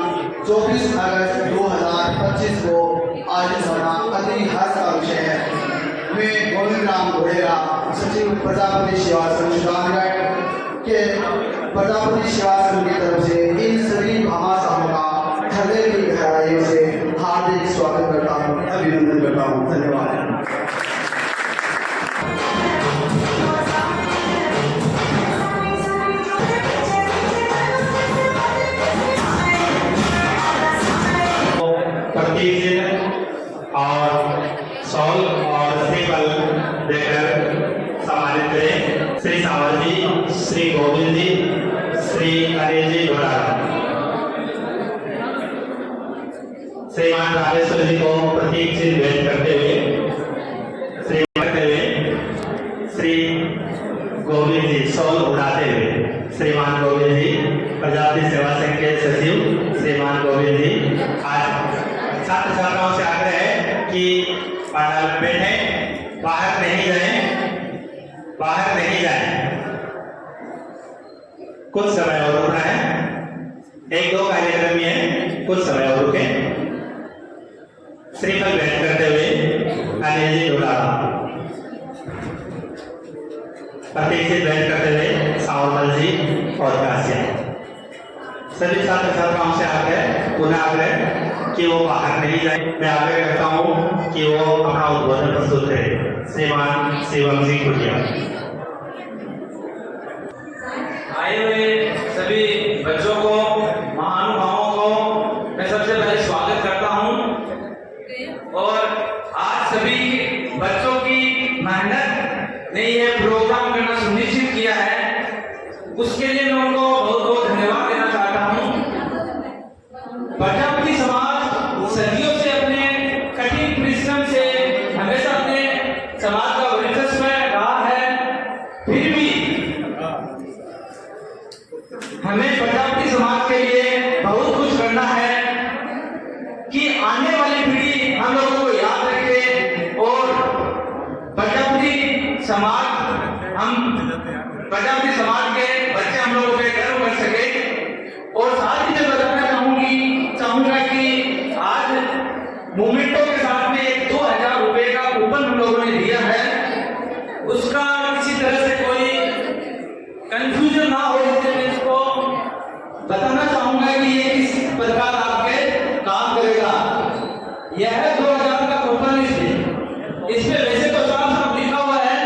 24 अगस्त 2025 को आयोजित होना अति हर्ष का विषय है। मैं गोविंद राम घोड़ेला सचिव प्रजापति सेवा संघ सुजानगढ़ के प्रजापति सेवा संघ की तरफ से इन सभी भामाशाहों का हृदय की गहराइयों से हार्दिक स्वागत करता हूँ, अभिनंदन करता हूँ। धन्यवाद। प्रतीक और सौल और श्रीफल देकर सम्मानित करें। श्री सावर जी, श्री गोविंद जी, श्री अनिल जी डोडारा। श्रीमान रामेश्वर जी को प्रतीक चिन्ह भेंट करते हुए श्री गोविंद जी सौल उड़ाते हुए श्रीमान गोविंद जी प्रजापति सेवा संघ के सचिव श्रीमान गोविंद जी। आज छात्र छात्राओं से आग्रह है कि पंडाल में बैठे, बाहर नहीं जाएं, कुछ समय और रुकना है, 1-2 कार्यक्रम में है, कुछ समय और रुके। श्रीफल भेंट करते हुए अनिल जी डोलारा, प्रतीक्षित भेंट करते हुए सावरमल जी और कासिया। सभी छात्र छात्राओं से आग्रह, पुनः आग्रह कि वो बाहर नहीं जाए। मैं आग्रह करता हूँ कि वो अपना उद्बोधन प्रस्तुत करें। श्रीमान शिवम सिंह कुटिया। आए हुए सभी बच्चों को, महानुभावों को मैं सबसे पहले स्वागत करता हूं। और आज सभी बच्चों की मेहनत ने यह प्रोग्राम करना सुनिश्चित किया है, उसके लिए मैं उनको बहुत बहुत धन्यवाद देना चाहता हूं। प्रजापति समाज सदियों से अपने कठिन परिश्रम से हमेशा अपने समाज का वर्चस्व रहा है। फिर भी हमें प्रजापति समाज के लिए बहुत कुछ करना है कि आने वाली पीढ़ी हम लोगों को याद रखे और प्रजापति समाज के बच्चे हम लोगों पे गर्व कर सके। और साथ ही मैं बताना चाहूंगा कि आज मोमेंटो के साथ में एक 2000 रुपए का कूपन हम लोगों ने दिया है। उसका किसी तरह से कोई कंफ्यूजन ना हो, इसलिए मैं इसको बताना चाहूंगा कि ये किस प्रकार आपके काम करेगा। यह 2000 का कूपन इसमें वैसे तो साफ साफ लिखा हुआ है,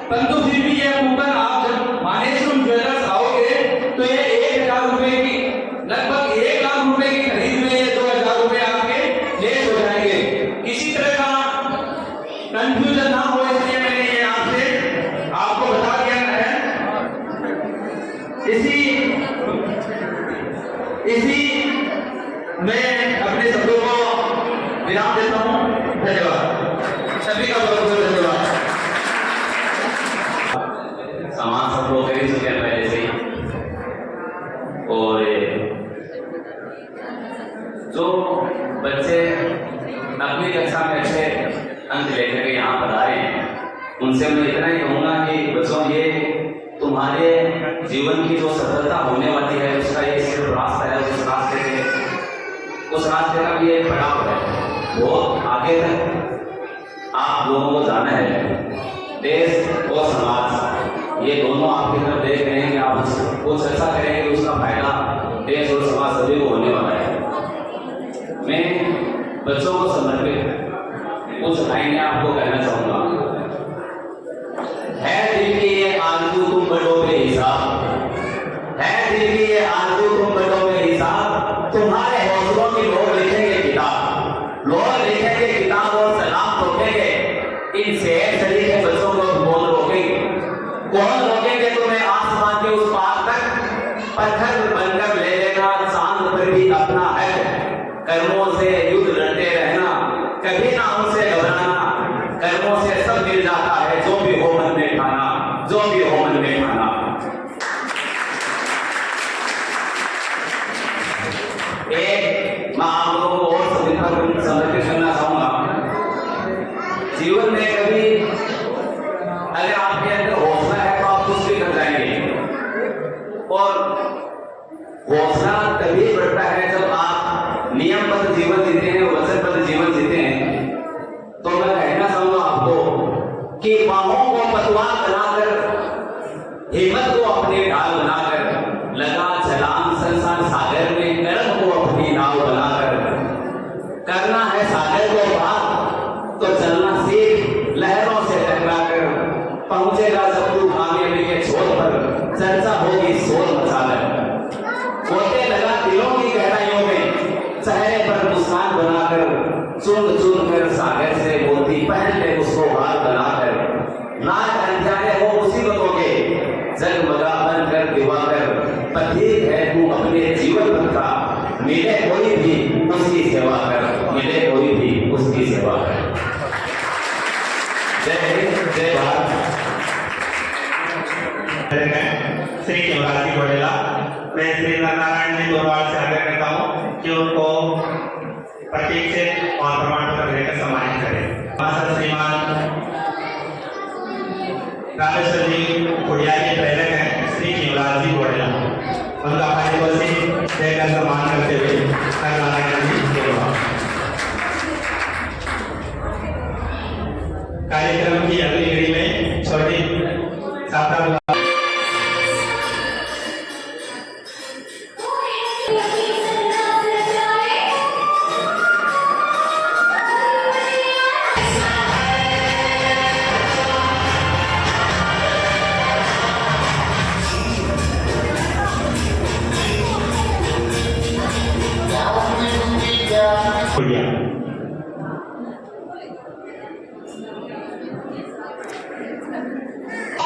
परंतु फिर भी यह कूपन आप जब मानेश्वरम ज्वेलर्स आओगे तो ये 1000 रुपए की, लगभग 1 लाख रुपए की खरीद में ये 2000 रुपए आपके लेस हो जाएंगे। किसी तरह का कंफ्यूजन ना हो, इसलिए मैंने ये आपको बता दिया है। इसी मैं अपने शब्दों को विराम देता हूँ। धन्यवाद, सभी का बहुत बहुत धन्यवाद। सामान सब लोग खरीद चुके हैं पहले से ही, और जो बच्चे अपनी कक्षा में अच्छे अंक लेकर के यहाँ पर आए हैं, उनसे मैं इतना ही कहूँगा कि बच्चों, ये तुम्हारे जीवन की जो सफलता होने वाली है उसका ये सिर्फ रास्ता है। उस रास्ते का भी एक पड़ाव है, बहुत आगे तक आप लोगों को जाना है। देश और समाज ये दोनों आपकी तरफ देख रहे हैं कि आप कुछ ऐसा करेंगे उसका फायदा देश और समाज सभी को होने वाला है। मैं बच्चों को समर्पित कुछ लाइनें आपको कहना चाहूंगा। है दिल की ये आरज़ू तुम बड़ो बेहिसाब, है दिल की ये आरज़ू तुम बड़ो बेहिसाब, तुम्हारे हौसलों की लोग लिखेंगे किताब, लोग लिखेंगे किताब और सलाम ठोकेंगे। इन सेहत शरीर के बच्चों को कौन रोकेंगे? कौन रोकेंगे तुम्हें आसमान के उस पार तक? पत्थर बनकर ले लेना चांद पर भी अपना है, कर्मों से युद्ध लड़ते रहना, कभी ना उनसे घबराना, कर्मों से सब मिल जाता है, जो भी हो मन में खाना, जो भी हो मन में खाना। एक मैं आप लोगों को और समर्पित करना चाहूंगा। जीवन में कभी अगर आपके अंदर हौसला है तो आप कुछ भी कर जाएंगे, और हौसला तभी बढ़ता है जब आप नियमबद्ध जीवन जीते हैं, वचनबद्ध जीवन जीते हैं। तो मैं कहना चाहूंगा आपको कि बाहों को पतवार बनाकर, हिम्मत को अपने ढाल बनाकर, लगा छलांग संसार सागर में, कर्म को अपनी नाव बनाकर, करना है सागर को पार तो चलना सीख, लहरों से टकराकर पहुंचेगा जब तू कामयाबी के छोर पर, चर्चा होगी शोर मचाकर। होते लगा दिलों की गहराइयों में, चेहरे पर मुस्कान बनाकर, चुन चुन कर सागर से मोती पहन ले उसको हार बनाकर। नाक अंधियारे हो मुसीबतों के, जगमगा बनकर दिवाकर, पथिक है तू अपने जीवन भर का, मिले कोई भी उसकी सेवा कर, मिले कोई भी उसकी सेवा कर। जय हिंद, जय भारत। श्री शिवराज जी गोडेला, मैं श्री नारायण जी दोनों से आग्रह करता हूँ कि उनको प्रतीक से और प्रमाण पत्र देकर सम्मानित करें। श्रीमान रामेश्वर जी कुड़िया के प्रेरक हैं श्री शिवराज जी गोडेला। का सम्मान करते हुए नारायण जी बोलवा। कार्यक्रम की अगली घड़ी में छोटी छात्रा खुड़िया।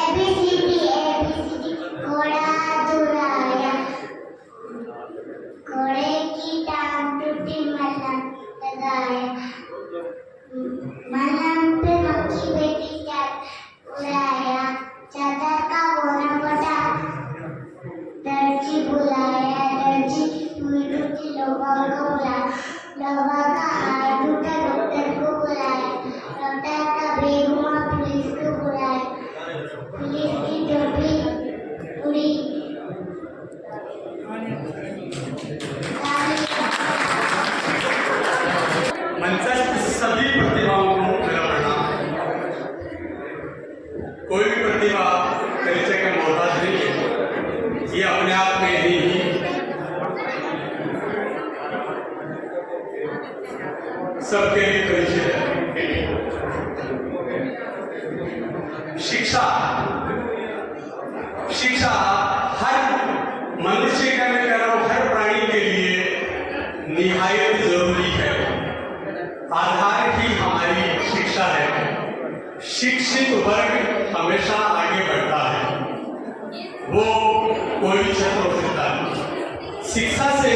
ABCD घोड़ा दुराया, घोड़े की टांग टूटी मलहम लगाया, मलहम पे मक्खी बैठी चादर उड़ाया, चादर का कोना फटा, दर्जी बुलाया, दर्जी हुई टूटी लोगों को बुलाया, लोगों का हाथ टूटा डॉक्टर को बुलाया, डॉक्टर का बेग हुआ पुलिस को बुलाया, पुलिस की टोपी उड़ी। मंचस्थ सभी प्रतिभाओं को मेरा प्रणाम। कोई भी प्रतिभा परिचय का मोहताज नहीं है, ये अपने आप में ही सबके लिए परिचय है। शिक्षा शिक्षा हर मनुष्य का मैं कह रहा हूं, हर प्राणी के लिए निहायत जरूरी है। आधार ही हमारी शिक्षा है। शिक्षित वर्ग हमेशा आगे बढ़ता है, वो कोई भी क्षेत्र हो सकता है। शिक्षा से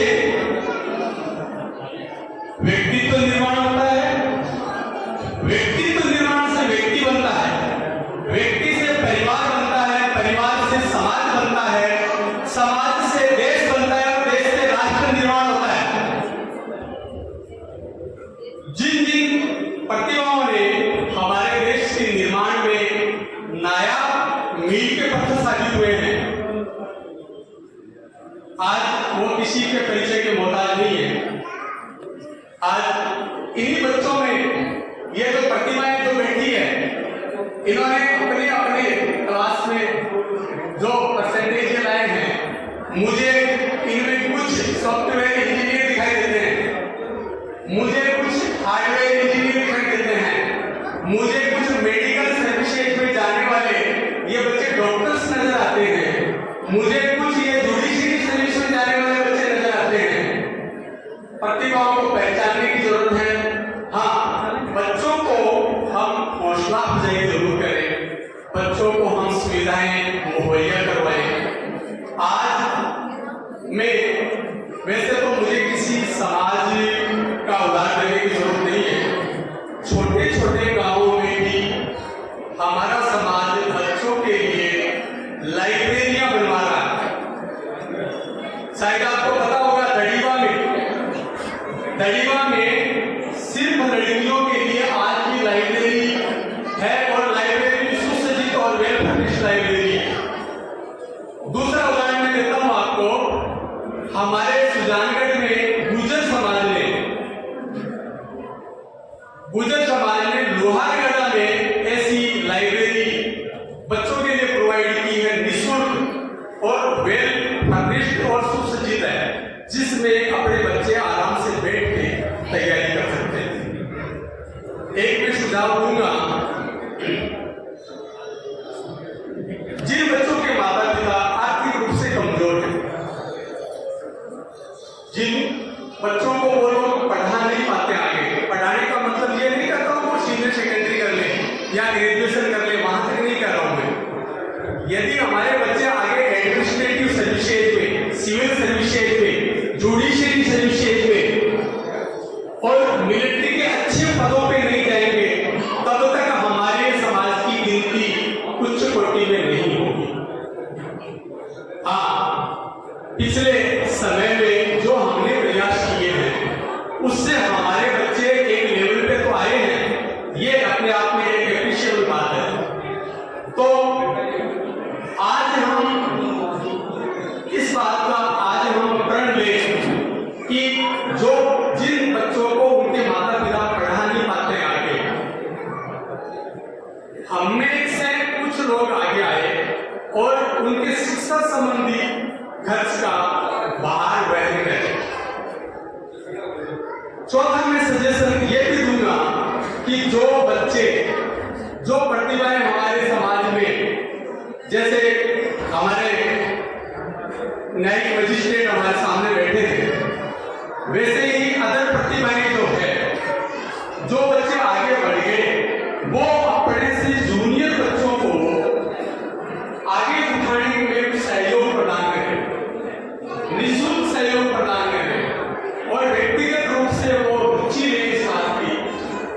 व्यक्तित्व निर्माण होता है, व्यक्तित्व निर्माण से व्यक्ति बनता है, व्यक्ति से परिवार बनता है, परिवार से समाज बनता है, समाज से देश बनता है और देश से राष्ट्र निर्माण होता है। जिन जिन प्रतिभाओं ने हमारे देश के निर्माण में नायाब मील के पत्थर साबित हुए हैं, आज वो किसी के परिचय के मोहताज नहीं है। आज इन्हीं बच्चों में ये जो प्रतिभाएं जो बैठी है, इन्होंने अपने अपने क्लास में जो परसेंटेज लाए हैं, मुझे इनमें कुछ सॉफ्टवेयर इंजीनियर दिखाई देते हैं, मुझे कुछ हार्डवेयर इंजीनियर दिखाई देते हैं, मुझे कुछ मेडिकल सर्विसेज में जाने वाले ये बच्चे डॉक्टर्स नजर आते हैं, मुझे कुछ ये जुडिशरी सर्विस में जाने वाले बच्चे नजर आते हैं। प्रतिभाओं को पहचानने की जरूरत है। हाँ, बच्चों को हम हौसला अफजाई जरूर करें, बच्चों को हम सुविधाएं मुहैया करवाएं। आज मैं वैसे तो मुझे किसी समाज का उदाहरण देने की जरूरत नहीं है। छोटे छोटे गांवों में भी हमारा समाज बच्चों के लिए लाइब्रेरियां बनवा रहा है। शायद आपको पता होगा, दड़ीवा में सिर्फ लड़कियों के लिए आज की लाइब्रेरी है और लाइब्रेरी भी सुसज्जित और वेल फर्निश्ड लाइब्रेरी है। दूसरा उदाहरण मैं देता हूं आपको, हमारे सुजानगढ़ में गुर्जर समाज ने लोहारगढ़ में ऐसी लाइब्रेरी बच्चों के लिए प्रोवाइड की है, निःशुल्क और वेल फर्निश्ड और सुसज्जित है, जिसमें अपने बच्चे आराम से बैठ के तैयारी कर सकते हैं। एक मैं सुझाव दूंगा, जिन बच्चों के माता पिता आर्थिक रूप से कमजोर हैं, जिन बच्चों को वो लोग पढ़ा नहीं पाते आगे, पढ़ाने का मतलब ये नहीं करता हूं वो सीनियर सेकेंडरी कर ले या ग्रेजुएशन कर ले, वहां तक नहीं कर रहा हूं मैं। यदि हमारे बच्चे आगे एडमिनिस्ट्रेटिव सर्विसेज में, सिविल सर्विसेज में, जुडिशरी सर्विसेज में और मिलिट्री के अच्छे पदों पे नहीं जाएंगे, तब तक हमारे समाज की गिनती उच्च कोटि में नहीं होगी। पिछले समय में जो हमने प्रयास किए हैं, उससे हमारे बच्चे एक लेवल पे तो आए हैं, ये अपने आप में एक एप्रिशिएबल बात है। तो आज हम इस बात का प्रण लें हममें से कुछ लोग आगे आए और उनके शिक्षा संबंधी खर्च का बाहर वहन करें। चौथा मैं सजेशन ये भी दूंगा कि जो बच्चे, जो प्रतिभाएं हमारे समाज में, जैसे हमारे न्यायिक मजिस्ट्रेट हमारे सामने बैठे थे, वैसे ही अदर प्रतिभाएं जो है, जो बच्चे आगे बढ़ गए, वो अपने से जूनियर बच्चों को आगे उठाने में सहयोग प्रदान करें, निःशुल्क सहयोग प्रदान करें और व्यक्तिगत रूप से वो रुचि ले इस बात की,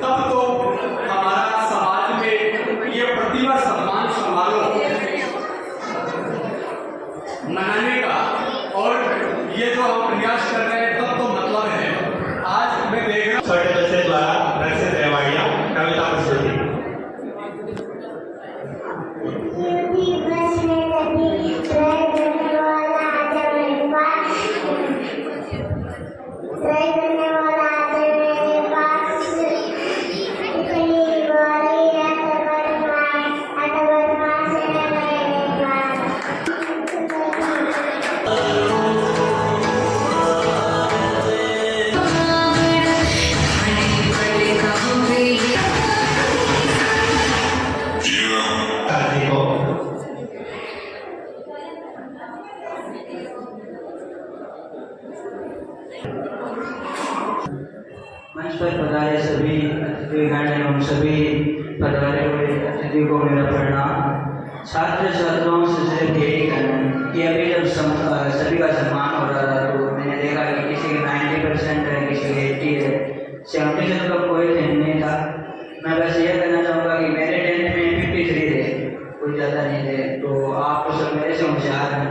तब तो हमारा समाज में ये प्रतिभा सम्मान समारोह मनाने का और ये जो हम प्रयास कर रहे हैं तब तो मतलब है। आज मैं देख रहा हूँ छोटे बच्चे द्वारा रचित रेवाड़ियाँ कविता प्रस्तुति। मंच पर पधारे सभी अतिथिगण एवं सभी पधारे हुए अतिथियों को मेरा प्रणाम। छात्र छात्राओं से सिर्फ यही कहना है कि अभी जब सभी का सम्मान हो रहा था तो मैंने देखा कि किसी के 90% है, किसी के 80 है, 70 का कोई नहीं था। मैं बस ये कहना चाहूँगा कि मेरे टेंथ में 53 थे, कोई ज़्यादा नहीं थे। तो आप तो सब मेरे से होशियार हैं,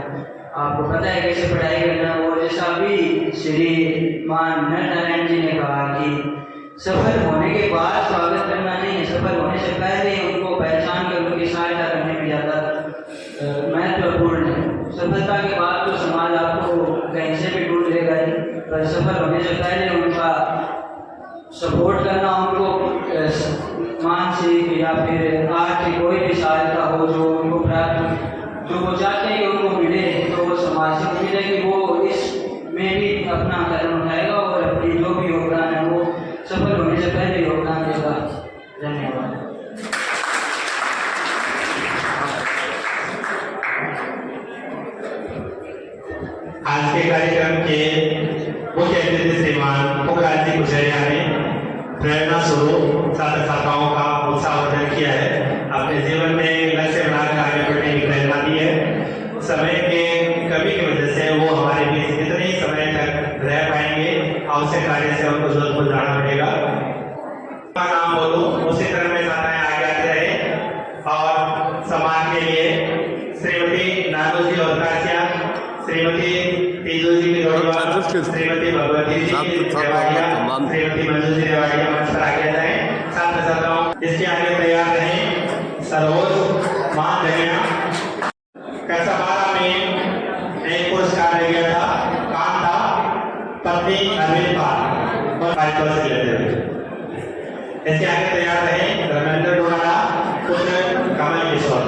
आपको पता है कैसे पढ़ाई करना। और जैसा अभी श्रीमान नरनारायण जी ने कहा कि सफल होने के बाद स्वागत करना नहीं है, सफल होने से पहले उनको पहचान कर उनकी सहायता करने में ज़्यादा महत्वपूर्ण है। सफलता के बाद तो समाज आपको कहीं से भी ढूंढ लेगा ही, पर सफल होने से पहले उनका सपोर्ट करना, उनको मानसिक या फिर आर्थिक कोई भी सहायता हो जो उनको प्राप्त, जो वो चाहते हैं कि उनको मिले, तो वो समाज से उम्मीद है कि वो इसमें भी अपना कदम उठाएगा और अपनी जो भी योगदान है वो सफल होने से पहले योगदान देगा। धन्यवाद। आज के कार्यक्रम के मुख्य अतिथि श्रीमान पुखराज जी कुशरिया ने प्रेरणा स्वरूप छात्र छात्राओं का उत्साहवर्धन किया है, अपने जीवन में लक्ष्य बनाकर आगे बढ़ने की प्रेरणा दी है। समय के कमी की वजह से वो हमारे बीच कितने ही समय तक रह पाएंगे, आवश्यक कार्य से उनको जोधपुर जाना पड़ेगा। नाम बोलूं उसी तरह में छात्राएं आगे आते रहे और समाज के लिए श्रीमती नानू जी औरकासिया, श्रीमती तेजो जी की रोडवा, श्रीमती भगवती जी रेवाड़िया, श्रीमती मंजू जी रेवाड़िया मंच पर आगे जाए। छात्र छात्राओं इसके आगे तैयार रहें। सरोज मान धनिया कसबारा में एक पुरस्कार ले गया था, काम था पत्नी अरविंद पाल और 5 से लेते हुए। इसके आगे तैयार रहे रमेंद्र डोनारा पुत्र कमल किशोर,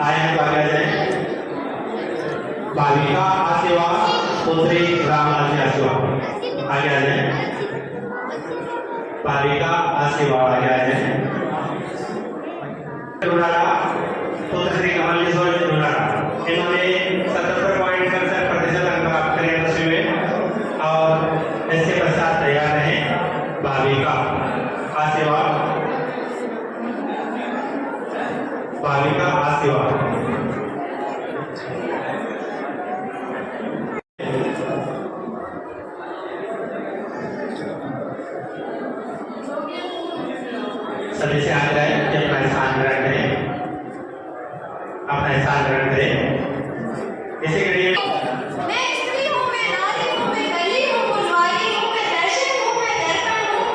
आए तो आगे जाए। भाविका आसेवा पुत्री रामलाल आसेवा, आगे आ जाए। भाविका आसेवा आगे आ जाए। डोनारा पुत्र श्री कमल किशोर डोनारा, इन्होंने 77.67% अंक प्राप्त करे 10वीं में। और इसके पश्चात तैयार रहे भाविका आसेवा, भाविका आसेवा। सभी से आग्रह है कि अपना स्थान ग्रहण करें, अपना स्थान ग्रहण करें। इसी के लिए मैं स्त्री हूँ, मैं नारी हूँ, मैं गली हूँ, मुनवारी हूँ, मैं दर्शन हूँ, मैं दर्पण हूँ,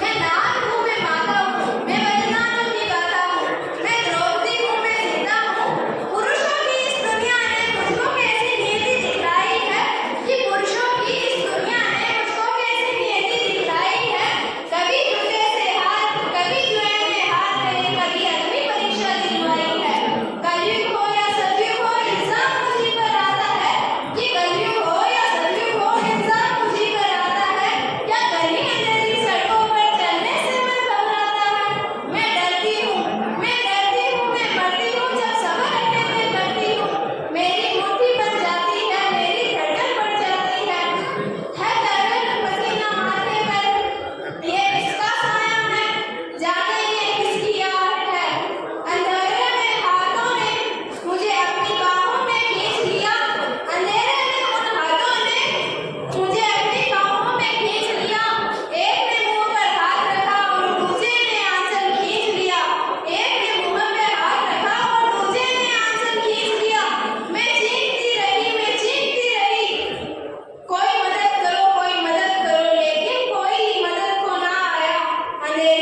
मैं नाग हूँ, मैं माता हूँ, मैं बलिदानों की गाथा हूँ, मैं द्रौपदी हूँ, मैं सीता हूँ। पुरुषों की इस दुनिया ने मुझको कैसी नियति दिखलाई है, कि पुरुषों की इस दुनिया ने मुझको कैसी नियति दिखलाई है। कभी जुए से हाथ, कभी जुए में हाथ गए, कभी अग्नि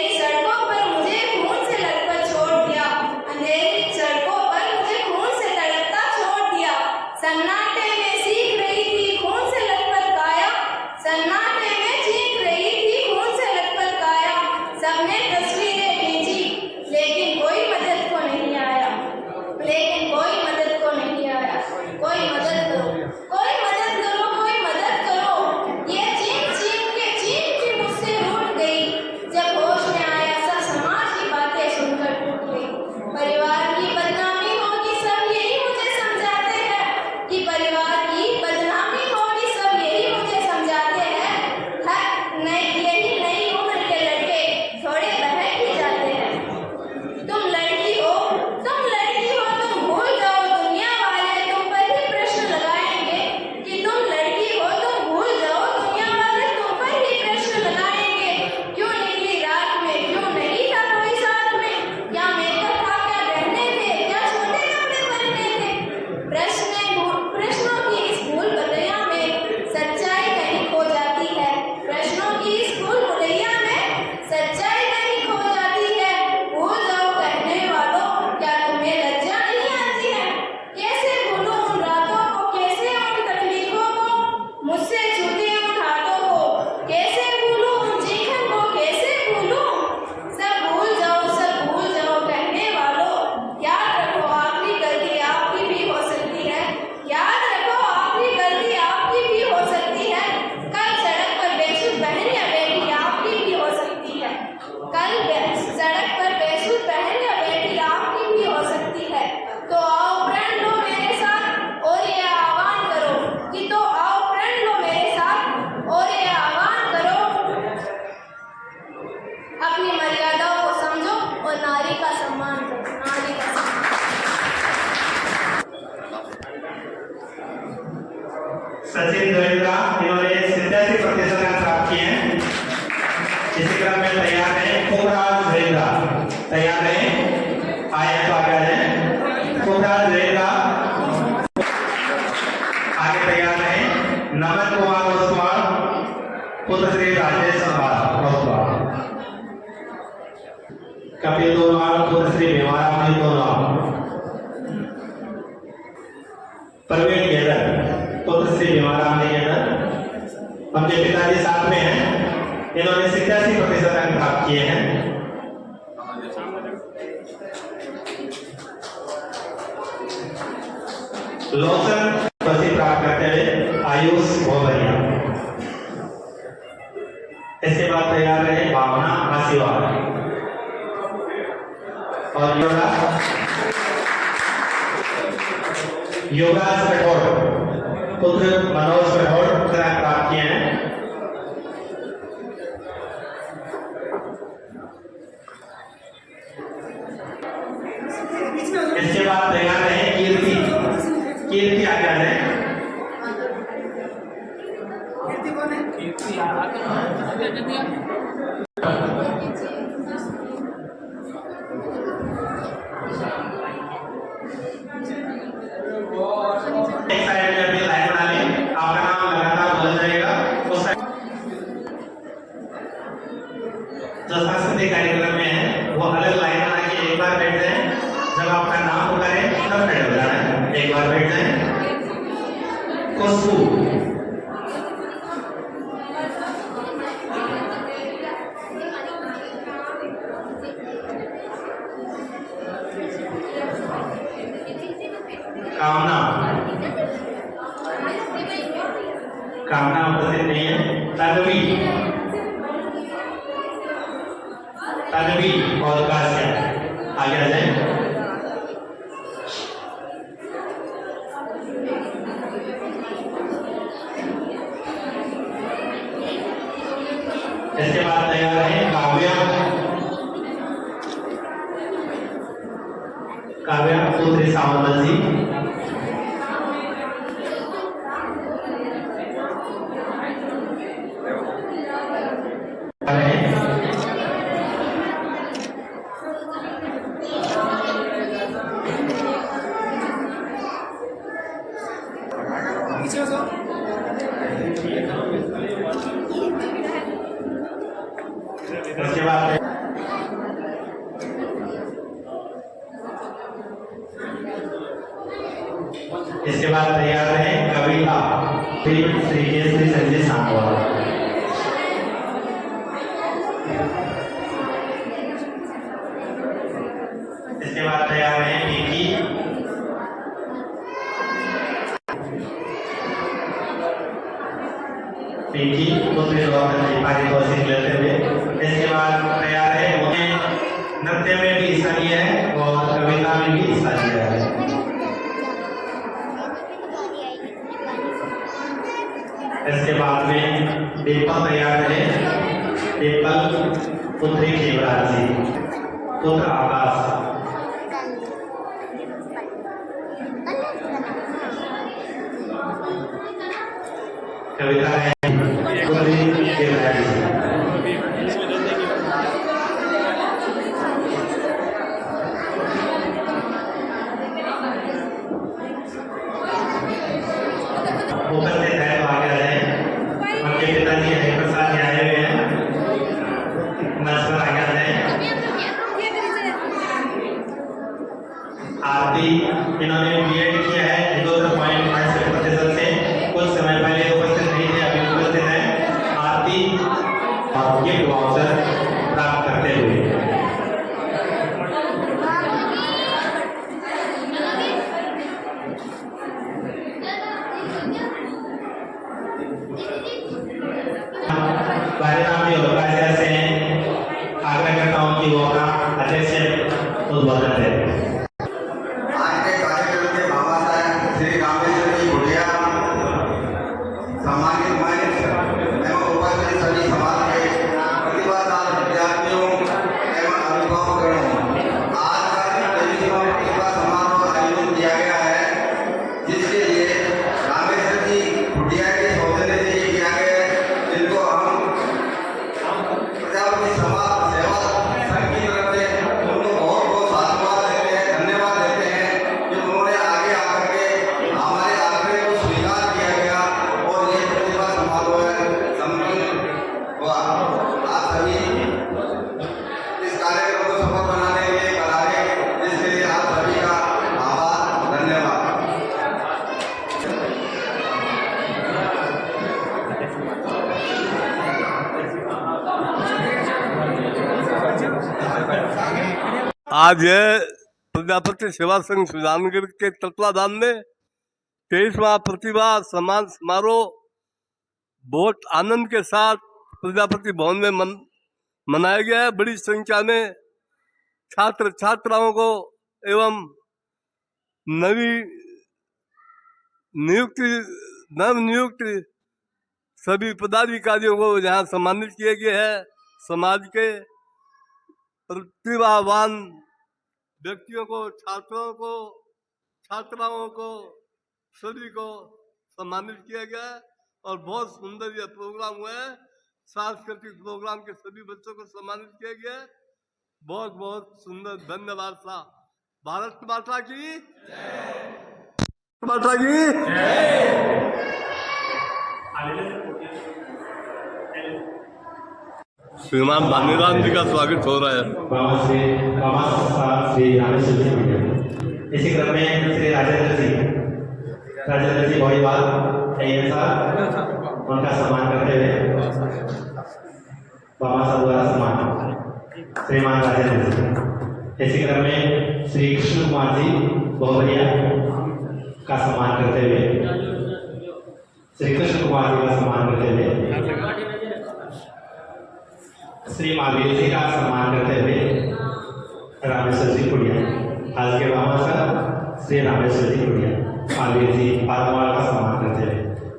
अंधेरी सड़कों पर मुझे खून से लथपथ छोड़ दिया, अंधेरी सड़कों पर मुझे खून से तड़पता छोड़ दिया। सन्नाटे में सीख रही थी खून से लथपथ काया, सन्नाटे में चीख रही थी खून से लथपथ काया। सबने तस्वीरें खींची लेकिन कोई मदद को नहीं आया, लेकिन कोई मदद को नहीं आया। कोई मदद करो, कोई मदद करो, कोई मदद करो। ये चीख के मुझसे रूठ गई। जब होश में आया सब समाज की बातें सुनकर टूट गई। परिवार की बदनामी होगी सब यही मुझे समझाते हैं कि परिवार की बदनामी होगी सब यही मुझे समझाते हैं। यही नई उम्र के लड़के थोड़े बहक ही जाते हैं। तुम लड़की हो, तुम लड़की हो, तुम भूल जाओ दुनिया वाले तुम पर ही प्रश्न लगाएंगे कि तुम लड़की हो, तुम भूल जाओ दुनिया वाले तुम पर ही प्रश्न लगाएंगे। क्यों निकली रात में, क्यों नहीं था कोई साथ में, क्या मेकअप था, क्या गहने थे, क्या छोटे कपड़े पहने थे। प्रश्नों की इस भूल भुलैया में सच्चाई कहीं खो जाती है। प्रश्नों की इस भूल भुलैया में सच्चाई कहीं खो जाती है। भूल जाओ कहने वालों, क्या तुम्हें लज्जा नहीं आती है। कैसे भूलूं उन रातों को, कैसे उन तकलीफों को, मुझसे छूटे उन हाथों को। कैसे भूलूं उन जीवन को, कैसे भूलूं। सब भूल जाओ कहने वालों। याद रखो आखिरी गलती आपकी भी हो सकती है, याद रखो आखिरी गलती आपकी भी हो सकती है। कल सड़क पर बेसुध बहन या बेटी आपकी भी हो सकती है, कल सड़क पर बेसुध बहन या बेटी आपकी भी हो सकती है। तो आओ प्रण लो मेरे साथ और ये आह्वान करो कि तो आओ प्रण लो मेरे साथ और ये आह्वान करो। अपनी मर्यादाओं को समझो और नारी का सम्मान करो, नारी का सम्मान। सचिन द्वेंद्रा, इन्होंने 87% अंक प्राप्त किए हैं। इसी क्रम में तैयार है कुमराज द्वेंद्रा, तैयार है, आए तो आगे आ जाए। कुमराज द्वेंद्रा आगे तैयार है। नमन कुमार ओसवाल, पुत्र श्री राजेश ओसवाल। कपिल दोनवाल, पुत्र श्री भीमाराम दोनवाल। प्रवीण गेदर, पुत्र श्री भीमाराम गेदर, उनके पिताजी साथ में हैं। इन्होंने 87% अंक प्राप्त किए हैं। लोचन प्रसिद्ध प्राप्त करते हुए आयुष भोवरिया। इसके बाद तैयार रहे भावना आशीर्वाद और योगास कठोर, पुत्र मनोज कठोर अंक प्राप्त किए हैं। इसके बाद तैयार रहे कीर्ति, कीर्ति आगे आ जाए। कीर्ति कौन है? एक साइड में अपनी लाइन बना लें, आपका नाम लगातार बोला जाएगा। उस साइड जो सांस्कृतिक कार्यक्रम में है वो अलग लाइन बना के एक बार बैठ जाए। जब आपका नाम पुकारे तब खड़े हो जाना है, एक बार बैठ जाए। खुशबू, कामना, कामना उपस्थित नहीं है। तन्वी, तन्वी और काशिया आगे आ जाए। इसके बाद तैयार है काव्या, काव्या पुत्री सावंत जी। पीछे हो जाओ। उसके बाद इसके बाद तैयार है कविता श्री केसरी संजय सांगवाल। इसके बाद तैयार है पिंकी पुत्री पारितोषिक लेते हुए। इसके बाद तैयार है नृत्य में भी हिस्सा लिया है और कविता में भी हिस्सा लिया है। इसके बाद में डिम्पल तैयार है। डिम्पल पुत्री खेवराज जी, पुत्र आकाश। कविता है पुत्री खेवराज जी। उपस्थित है तो आगे आ जाए। उनके पिताजी हरिप्रसाद जी आए हुए हैं, मंच पर आगे आ जाए। आरती इन्होंने बीएड किया है 72.5% से, कुछ समय पहले उपस्थित नहीं थे, अभी उपस्थित है। आरती गिफ्ट वाउचर प्राप्त करते हुए कार्यक्रम और उपाध्याय से आग्रह करता हूँ कि वो अपना अध्यक्ष उद्बोधन करें। आज के कार्यक्रम के बाबा साहेब श्री रामेश्वर जी भुटिया सम्मानित मंच एवं उपस्थित सभी समाज के प्रतिभाशाली विद्यार्थियों एवं अभिभावकों, आज का 23वां प्रतिभा समारोह आयोजित किया गया है, जिसके लिए रामेश्वर जी भुटिया के सौजन्य से ये किया गया है, जिनको हम प्रजापति समाज सेवा संघ की तरफ से उनको बहुत बहुत साधुवाद देते हैं, धन्यवाद देते हैं कि उन्होंने आगे आकर के हमारे आग्रह को स्वीकार किया गया और ये प्रतिभा समारोह संपन्न हुआ। आप सभी इस कार्यक्रम को सफल बनाने के लिए करारे, इसके लिए आप सभी का आभार, धन्यवाद। आज है प्रजापति सेवा संघ सुजानगढ़ के तत्वाधान में 23वां प्रतिभा सम्मान समारोह बहुत आनंद के साथ प्रजापति भवन में मनाया गया है। बड़ी संख्या में छात्र छात्राओं को एवं नवनियुक्त सभी पदाधिकारियों को यहाँ सम्मानित किए गए हैं। समाज के प्रतिभावान व्यक्तियों को, छात्रों को, छात्राओं को, सभी को सम्मानित किया गया है और बहुत सुंदर यह प्रोग्राम हुआ है। सांस्कृतिक प्रोग्राम के सभी बच्चों को सम्मानित किया गया है। बहुत बहुत सुंदर, धन्यवाद साहब। भारत माता की माता की श्रीमान भानीराम जी का स्वागत हो रहा है। श्री रामेश्वर जी। इसी क्रम में श्री राजेंद्र जी भोईवाल उनका सम्मान करते हुए बाबा साहब द्वारा सम्मान श्रीमान राजेंद्र जी। इसी क्रम में श्री कृष्ण कुमार जी बहुबरिया का सम्मान करते हुए श्री कृष्ण कुमार जी का सम्मान करते हुए श्री महावीर जी का सम्मान करते हुए रामेश्वर जी कुड़िया। आज के बाबा साहब श्री रामेश्वर जी कुड़िया महावीर जी पारवाल का सम्मान करते हुए।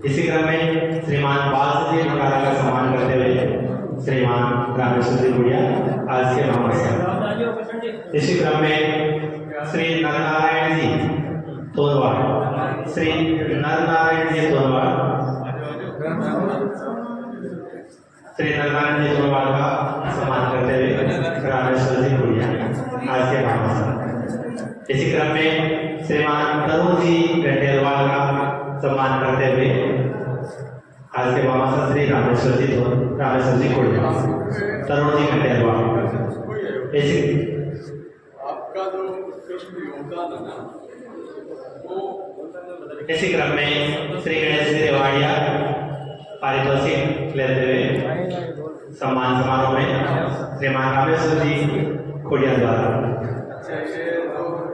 इसी क्रम में श्रीमान बाल जी भंडारा का सम्मान करते हुए श्रीमान रामेश्वर जी कुड़िया आज के बाबा साहब। इसी क्रम में श्री नरनारायण जी तोनवाड़, श्री नरनारायण जी तोनवाड़, श्री नरनारायण जी तोनवाड़ का सम्मान करते हुए रामेश्वर जी कुड़िया आज के बाबा साहब। इसी क्रम में श्रीमान तरुण जी गंडेलवाल का सम्मान करते हुए आज के बाबा साहब श्री रामेश्वर जी कुड़िया, तरुण जी गंडेलवाल। आपका जो उत्कृष्ट योगदान है ना, इसी क्रम में श्री गणेश जी रेवाड़िया पारितोषिक लेते हुए सम्मान समारोह में श्रीमान रामेश्वर जी खुड़िया द्वारा।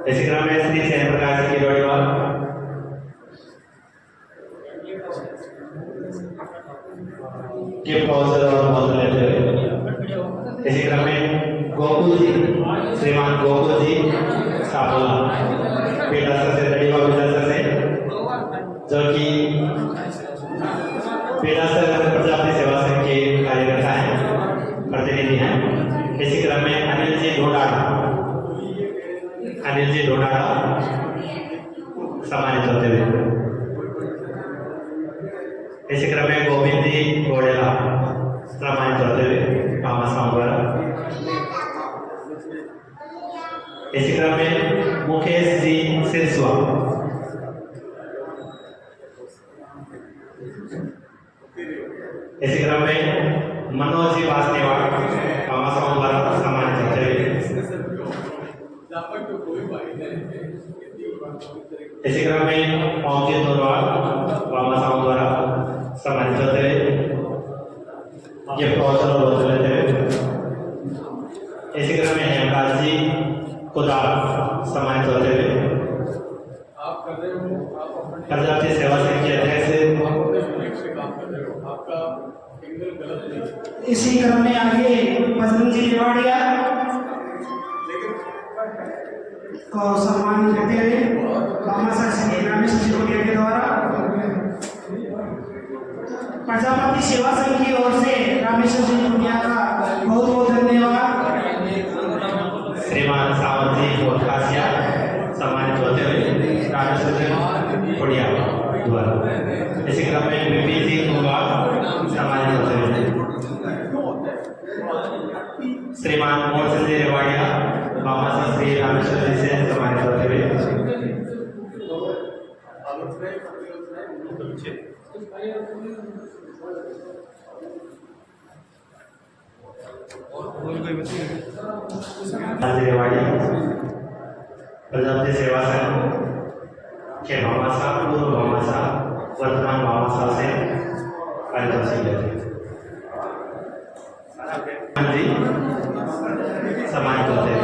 इसी क्रम में श्री सेन प्रकाश जी की जोड़ीवाल गिफ्ट वाउचर और मौजूद लेते हुए। इसी क्रम में गोकुल जी श्रीमान गोकुल जी सापोला पीलासर से दड़ीवा पीलासर से जो कि पीलासर प्रजापति सेवा संघ के कार्यकर्ता हैं, प्रतिनिधि हैं। इसी क्रम में अनिल जी ढोडाड़ा सम्मानित होते हुए। इसी क्रम में गोविंद जी घोड़ेला सम्मानित होते हुए मामा साहब द्वारा। इसी क्रम में मुकेश जी सिरसुआ इसी क्रम में मनोज जी वासनेवाल मामा साहब द्वारा सम्मानित होते हुए। इसी क्रम में ओमजीत नोरवाल मामा साहब द्वारा सम्मानित होते हुए ये प्रवचन और बोल लेते हुए। इसी क्रम में हेमराज जी खुदा सम्मानित होते हुए। प्रजापति सेवा संघ के अध्यक्ष इसी क्रम में आगे बजरंग जी रेवाड़िया को सम्मानित करते हुए मामा साहब श्री रामेश्वर जी खुड़िया के द्वारा प्रजापति सेवा संघ की ओर से रामेश्वर जी खुड़िया का बहुत बहुत धन्यवाद। श्रीमान सावंत जी कोटकासिया सम्मानित होते हुए रामेश्वर जी खुड़िया द्वारा। इसी क्रम में विपिन जी कुमार सम्मानित होते हुए। श्रीमान मोहन जी रेवाड़िया मामा साहब श्री रामेश्वर जी से सम्मानित होते हुए। रेवाड़ी प्रजापति सेवा संघ के मामा साहब पूर्व मामा साहब वर्तमान मामा साहब से पारितोषिक लेते जी सम्मानित होते हैं।